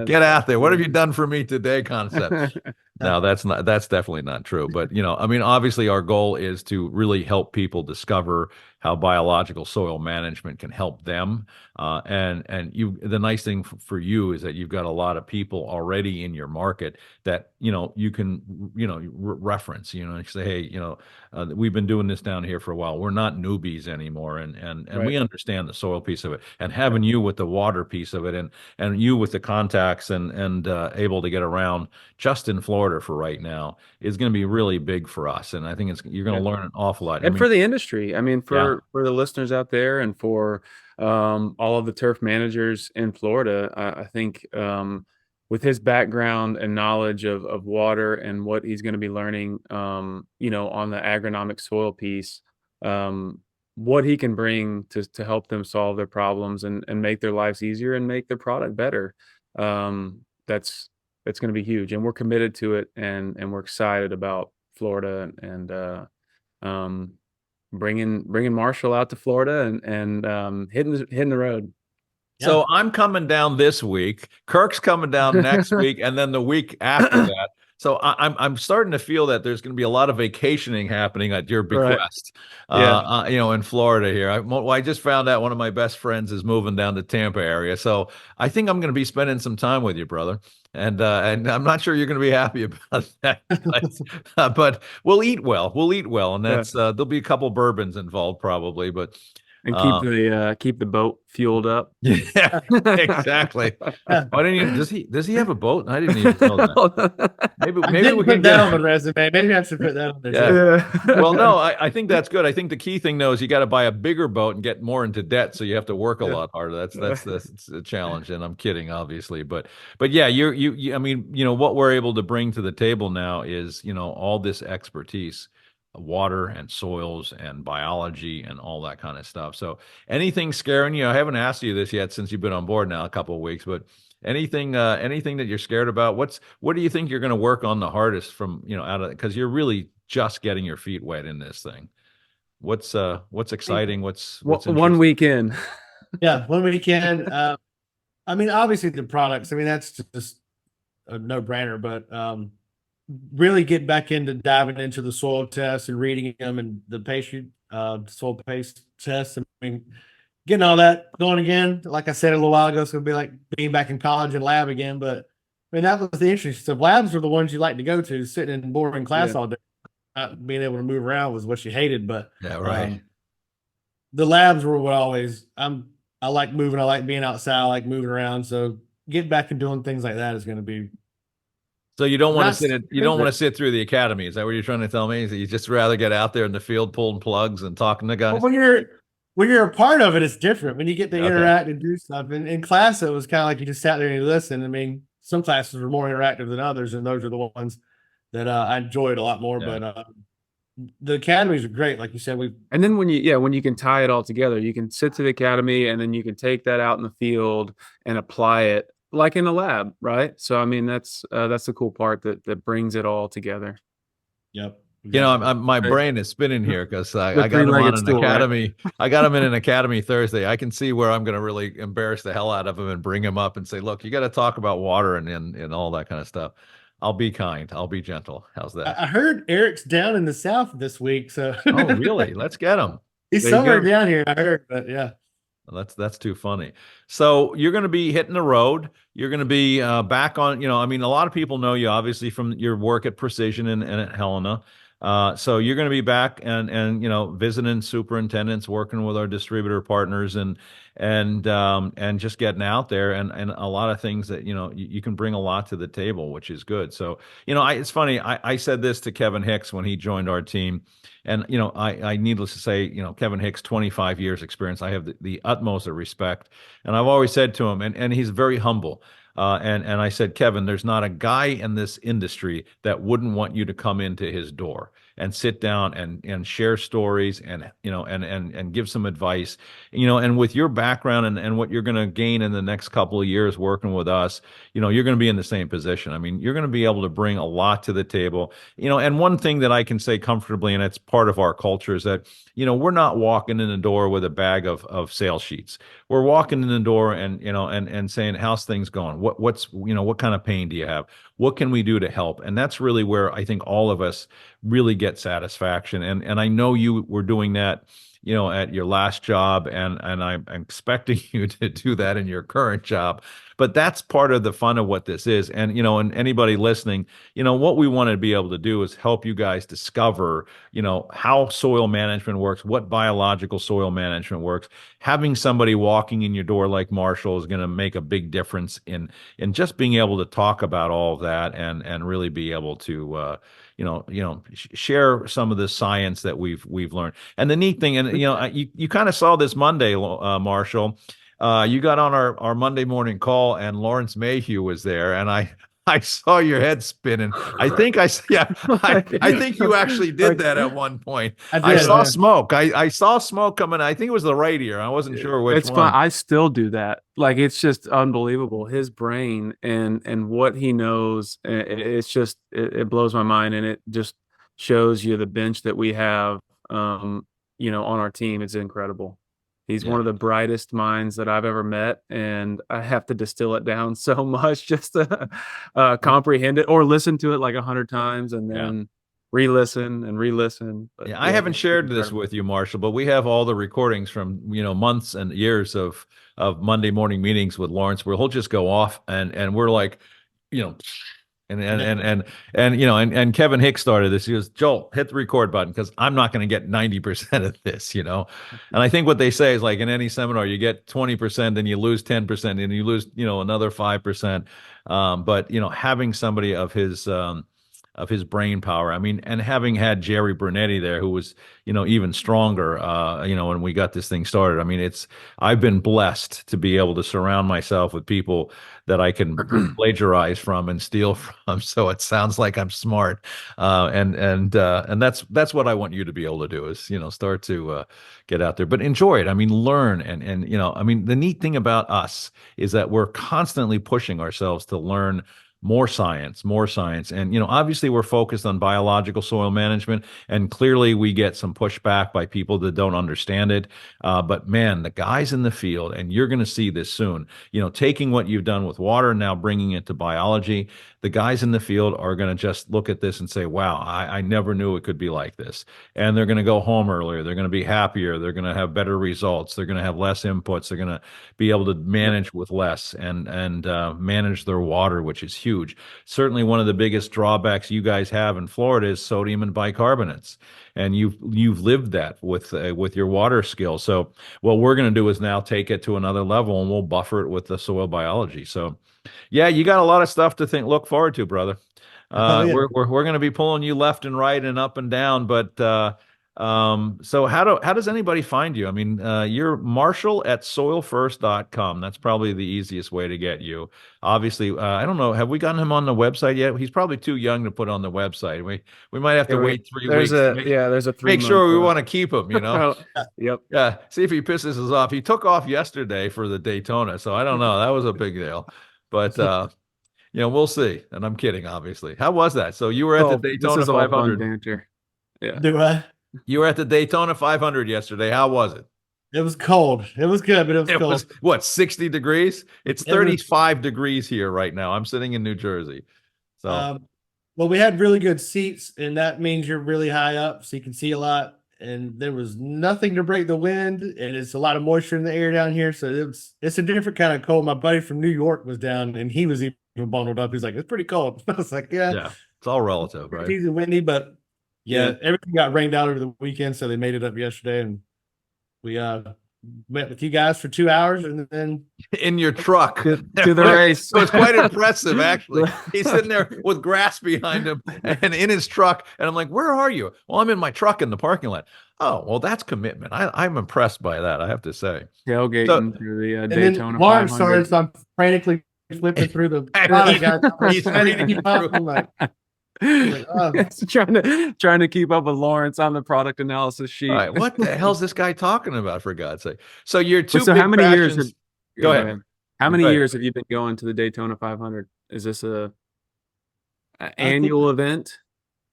Get out there. What have you done for me today? Concept. No, that's definitely not true. But, I mean, obviously our goal is to really help people discover how biological soil management can help them. The nice thing for you is that you've got a lot of people already in your market that, you can, reference, say, hey, we've been doing this down here for a while. We're not newbies anymore. And right. We understand the soil piece of it, and having you with the water piece of it, and you with the contacts and able to get around just in Florida for right now is going to be really big for us. And I think you're going to learn an awful lot. And for the industry, I mean, for the listeners out there, and for all of the turf managers in Florida, I think with his background and knowledge of water and what he's going to be learning, on the agronomic soil piece, what he can bring to help them solve their problems and make their lives easier and make their product better. That's going to be huge, and we're committed to it, and we're excited about Florida and bringing Marshall out to Florida and hitting the road. So I'm coming down this week. Kirk's coming down next week, and then the week after that. So I'm starting to feel that there's going to be a lot of vacationing happening at your bequest, in Florida here. I just found out one of my best friends is moving down to Tampa area, so I think I'm going to be spending some time with you, brother. And I'm not sure you're going to be happy about that, but we'll eat well. We'll eat well, and that's there'll be a couple bourbons involved probably, but. And keep the boat fueled up. Yeah, exactly. Why didn't does he have a boat? I didn't even know that. Maybe we can put that on the resume. Maybe I should put that on there. Yeah. Well, no, I think that's good. I think the key thing though is you got to buy a bigger boat and get more into debt, so you have to work a lot harder. That's a challenge, and I'm kidding, obviously, but yeah, I mean, what we're able to bring to the table now is all this expertise. Water and soils and biology and all that kind of stuff. So anything scaring you? I haven't asked you this yet since you've been on board now a couple of weeks, but anything that you're scared about? What do you think you're going to work on the hardest from, out of, because you're really just getting your feet wet in this thing. What's exciting? What's one weekend? Yeah, one weekend. I mean, obviously the products, I mean, that's just a no-brainer, but really get back into diving into the soil tests and reading them and the pastry soil paste tests. I mean, getting all that going again. Like I said a little while ago, it's going to be like being back in college and lab again. But I mean, that was the interesting stuff. Labs were the ones you like to go to, sitting in boring class all day, not being able to move around was what you hated. But the labs were what I like moving. I like being outside. I like moving around. So getting back and doing things like that is going to be. So you don't want to sit through the academy. Is that what you're trying to tell me? Is that you just rather get out there in the field pulling plugs and talking to guys? Well, when you're a part of it, it's different. When you get to interact and do stuff. In class, it was kind of like you just sat there and you listen. I mean, some classes were more interactive than others, and those are the ones that I enjoyed a lot more. Yeah. But the academies are great, like you said. And then when you can tie it all together, you can sit to the academy, and then you can take that out in the field and apply it. Like in a lab, right? So I mean, that's the cool part that brings it all together. Yep. Exactly. My brain is spinning here because I got him on an academy. Right? I got him in an academy Thursday. I can see where I'm going to really embarrass the hell out of him and bring him up and say, "Look, you got to talk about water and all that kind of stuff." I'll be kind. I'll be gentle. How's that? I heard Eric's down in the South this week. So oh, really? Let's get him. He's somewhere down here. I heard, but yeah. That's too funny. So you're going to be hitting the road. You're going to be back on, I mean, a lot of people know you obviously from your work at Precision and at Helena. So you're going to be back and visiting superintendents, working with our distributor partners and just getting out there and a lot of things that, you can bring a lot to the table, which is good. So, it's funny. I said this to Kevin Hicks when he joined our team. And, I needless to say, Kevin Hicks, 25 years experience. I have the utmost of respect. And I've always said to him, and he's very humble. And I said, Kevin, there's not a guy in this industry that wouldn't want you to come into his door and sit down and share stories and give some advice, and with your background and what you're going to gain in the next couple of years working with us, you're going to be in the same position. I mean, you're going to be able to bring a lot to the table, and one thing that I can say comfortably, and it's part of our culture, is that, we're not walking in the door with a bag of sales sheets. We're walking in the door and saying, how's things going? What kind of pain do you have? What can we do to help? And that's really where I think all of us really get satisfaction. And I know you were doing that, at your last job, and I'm expecting you to do that in your current job. But that's part of the fun of what this is. And, and anybody listening, what we want to be able to do is help you guys discover, how soil management works, what biological soil management works. Having somebody walking in your door like Marshall is going to make a big difference in just being able to talk about all of that and really be able to, share some of the science that we've learned. And the neat thing, and you kind of saw this Monday, Marshall. you got on our Monday morning call, and Lawrence Mayhew was there, and I saw your head spinning. I think I think you actually did that at one point. I saw smoke. I saw smoke coming. I think it was the right ear. I wasn't sure which it's one. fun. I still do that. Like, it's just unbelievable. His brain and what he knows. It's just it blows my mind, and it just shows you the bench that we have. On our team. It's incredible. He's one of the brightest minds that I've ever met, and I have to distill it down so much just to comprehend it, or listen to it like 100 times and then re-listen and re-listen. But, I haven't shared this with you, Marshall, but we have all the recordings from months and years of Monday morning meetings with Lawrence, where he'll just go off, and we're like, and Kevin Hicks started this. He goes, Joel, hit the record button, because I'm not going to get 90% of this, And I think what they say is, like in any seminar, you get 20%, then you lose 10%, and you lose, another 5%. But having somebody of his brain power. I mean, and having had Jerry Brunetti there, who was, even stronger, when we got this thing started. I mean, I've been blessed to be able to surround myself with people that I can plagiarize from and steal from. So it sounds like I'm smart. And that's what I want you to be able to do, is, start to get out there, but enjoy it. I mean, learn. And I mean, the neat thing about us is that we're constantly pushing ourselves to learn more science. And, obviously we're focused on biological soil management, and clearly we get some pushback by people that don't understand it. But man, the guys in the field, and you're going to see this soon, taking what you've done with water and now bringing it to biology, the guys in the field are going to just look at this and say, wow, I never knew it could be like this. And they're going to go home earlier. They're going to be happier. They're going to have better results. They're going to have less inputs. They're going to be able to manage with less and manage their water, which is huge. Certainly one of the biggest drawbacks you guys have in Florida is sodium and bicarbonates. And you've lived that with your water skills. So what we're going to do is now take it to another level, and we'll buffer it with the soil biology. So yeah, you got a lot of stuff to look forward to, brother. We're going to be pulling you left and right and up and down, but so how does anybody find you? I mean, you're Marshall@soilfirst.com. That's probably the easiest way to get you. Obviously, I don't know. Have we gotten him on the website yet? He's probably too young to put on the website. We might have to wait 3 weeks. There's a 3 make sure we want to keep him, Yep. Yeah. See if he pisses us off. He took off yesterday for the Daytona, so I don't know. That was a big deal, but we'll see. And I'm kidding, obviously. How was that? So you were at the Daytona 500. Yeah. Do I? You were at the Daytona 500 yesterday. How was it? It was cold. It was good, but it was cold. Was, what, 60 degrees? It's 35 degrees here right now. I'm sitting in New Jersey. So, well, we had really good seats, and that means you're really high up, so you can see a lot. And there was nothing to break the wind, and it's a lot of moisture in the air down here. So it's a different kind of cold. My buddy from New York was down, and he was even bundled up. He's like, it's pretty cold. I was like, yeah, it's all relative, right? It's windy, but everything got rained out over the weekend, so they made it up yesterday, and we met with you guys for 2 hours, and then in your truck to the race. So it's quite impressive, actually. He's sitting there with grass behind him and in his truck, and I'm like, where are you? Well, I'm in my truck in the parking lot. Oh, well, that's commitment. I'm impressed by that, I have to say. Tailgating through the Daytona 500. So I'm frantically flipping through the he's trying to keep up with Lawrence on the product analysis sheet. All right, what the hell's this guy talking about, for God's sake? So you're how many years? Go ahead. How many years have you been going to the Daytona 500? Is this a annual event?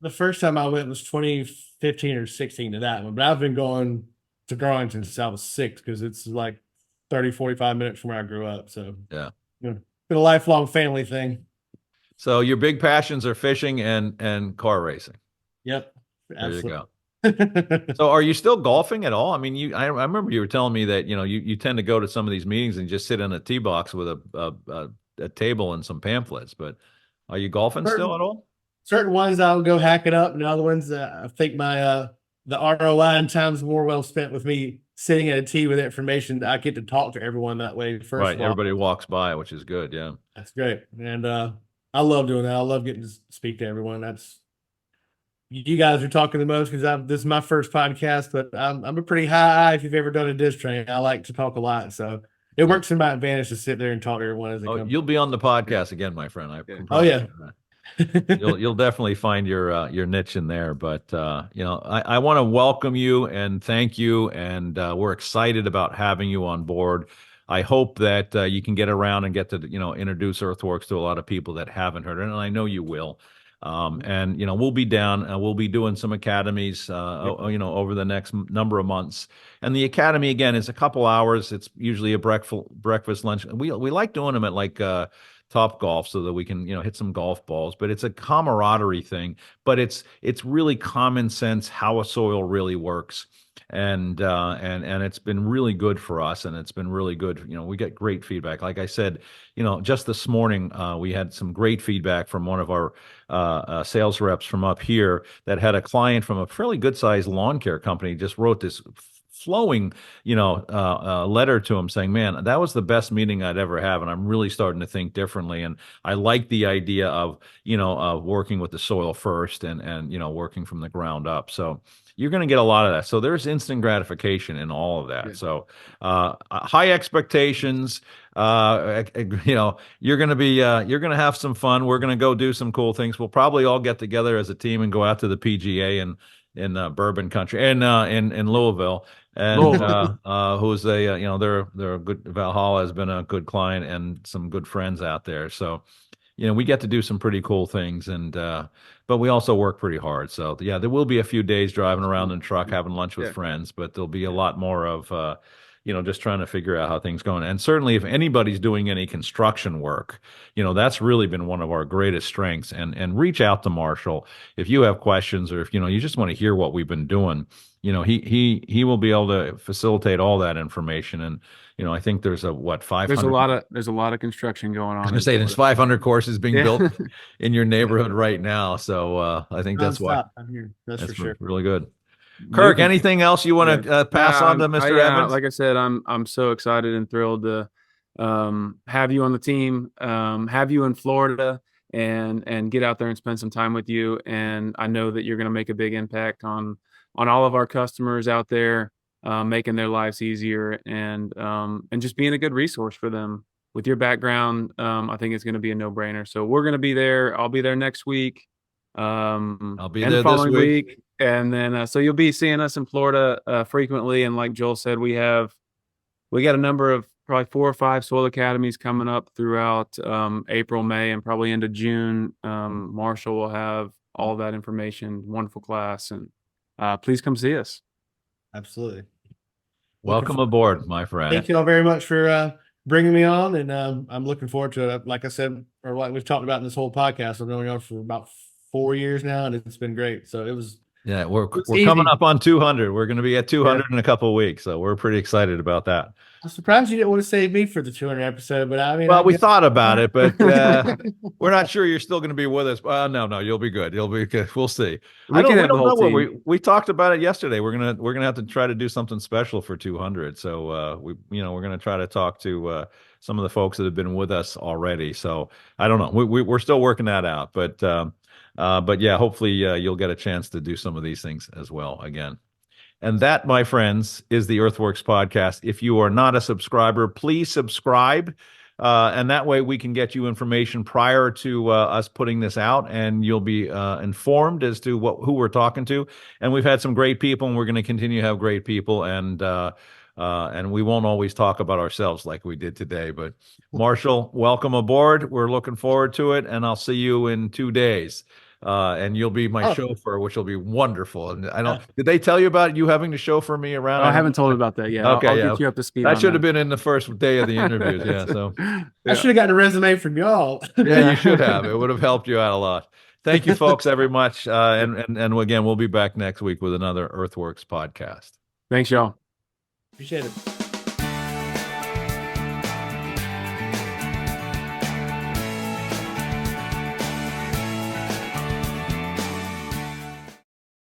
The first time I went was 2015 or 16 to that one, but I've been going to Darlington since I was 6, because it's like 30-45 minutes from where I grew up. So yeah, been a lifelong family thing. So your big passions are fishing and car racing. Yep. Absolutely. There you go. So are you still golfing at all? I mean, I remember you were telling me that, you tend to go to some of these meetings and just sit in a tee box with a table and some pamphlets, but are you golfing still at all? Certain ones I'll go hack it up, and other ones I think my the ROI and time's more well spent with me sitting at a tee with information. I get to talk to everyone that way. Right. Everybody walks by, which is good. Yeah. That's great. And I love doing that. I love getting to speak to everyone. You guys are talking the most, because this is my first podcast, but I'm a pretty high eye if you've ever done a disc train. I like to talk a lot. So it works in my advantage to sit there and talk to everyone as they Oh, come. you'll be on the podcast again, my friend. I can Oh yeah. you'll definitely find your niche in there. But I want to welcome you and thank you, and we're excited about having you on board. I hope that you can get around and get to introduce EarthWorks to a lot of people that haven't heard it, and I know you will. And we'll be down. We'll be doing some academies, over the next number of months. And the academy again is a couple hours. It's usually a breakfast, lunch. We like doing them at like Top Golf so that we can hit some golf balls. But it's a camaraderie thing. But it's really common sense how a soil really works. And it's been really good for us, and it's been really good. We get great feedback. Like I said, just this morning we had some great feedback from one of our sales reps from up here that had a client from a fairly good sized lawn care company just wrote this flowing, letter to him saying, "Man, that was the best meeting I'd ever have, and I'm really starting to think differently. And I like the idea of, working with the soil first and working from the ground up." So you're going to get a lot of that. So there's instant gratification in all of that. Yeah. So high expectations. You're going to have some fun. We're going to go do some cool things. We'll probably all get together as a team and go out to the PGA in Bourbon Country and in Louisville. And who's they're a good, Valhalla has been a good client and some good friends out there. So we get to do some pretty cool things, and but we also work pretty hard. So yeah, there will be a few days driving around in a truck, having lunch with friends, but there'll be a lot more of just trying to figure out how things going. And certainly if anybody's doing any construction work, that's really been one of our greatest strengths. And reach out to Marshall if you have questions, or if you just want to hear what we've been doing. He will be able to facilitate all that information. And I think there's 500. There's a lot of construction going on. I was gonna say there's 500 courses being built in your neighborhood right now. So I think that's why. I'm here. That's for sure. Really good. Kirk, anything else you want to pass on to Mr. Evans? Like I said, I'm so excited and thrilled to have you on the team, have you in Florida, and get out there and spend some time with you. And I know that you're going to make a big impact on all of our customers out there, making their lives easier, and just being a good resource for them. With your background, I think it's going to be a no-brainer. So we're going to be there. I'll be there next week. I'll be and there the following this week. And then so you'll be seeing us in Florida frequently. And like Joel said, we got a number of probably 4 or 5 soil academies coming up throughout April, May, and probably into June. Marshall will have all that information. Wonderful class, and please come see us. Absolutely. Welcome aboard, my friend. Thank you all very much for bringing me on, and I'm looking forward to it. Like I said, or like we've talked about in this whole podcast, I've been going on for about 4 years now, and it's been great. So it was. Yeah, we're coming up on 200. We're going to be at 200 in a couple of weeks, so we're pretty excied about that. I'm surprised you didn't want to save me for the 200 episode, but I mean, well, we thought about it, but we're not sure you're still going to be with us. No, you'll be good. You'll be good. We'll see. We don't know. We talked about it yesterday. We're gonna have to try to do something special for 200. So we're gonna try to talk to some of the folks that have been with us already. So I don't know. We're still working that out, but yeah, hopefully you'll get a chance to do some of these things as well again. And that, my friends, is the EarthWorks podcast. If you are not a subscriber, please subscribe. And that way we can get you information prior to us putting this out, and you'll be informed as to who we're talking to. And we've had some great people, and we're going to continue to have great people. And we won't always talk about ourselves like we did today. But Marshall, welcome aboard. We're looking forward to it, and I'll see you in 2 days. And you'll be my chauffeur, which will be wonderful. And did they tell you about you having to chauffeur me around? I haven't told you about that yet. Okay, I'll get you up to speed. That should have been in the first day of the interviews. Yeah. So I should have gotten a resume from y'all. Yeah, you should have. It would have helped you out a lot. Thank you, folks, very much. And again, we'll be back next week with another EarthWorks podcast. Thanks, y'all. Appreciate it.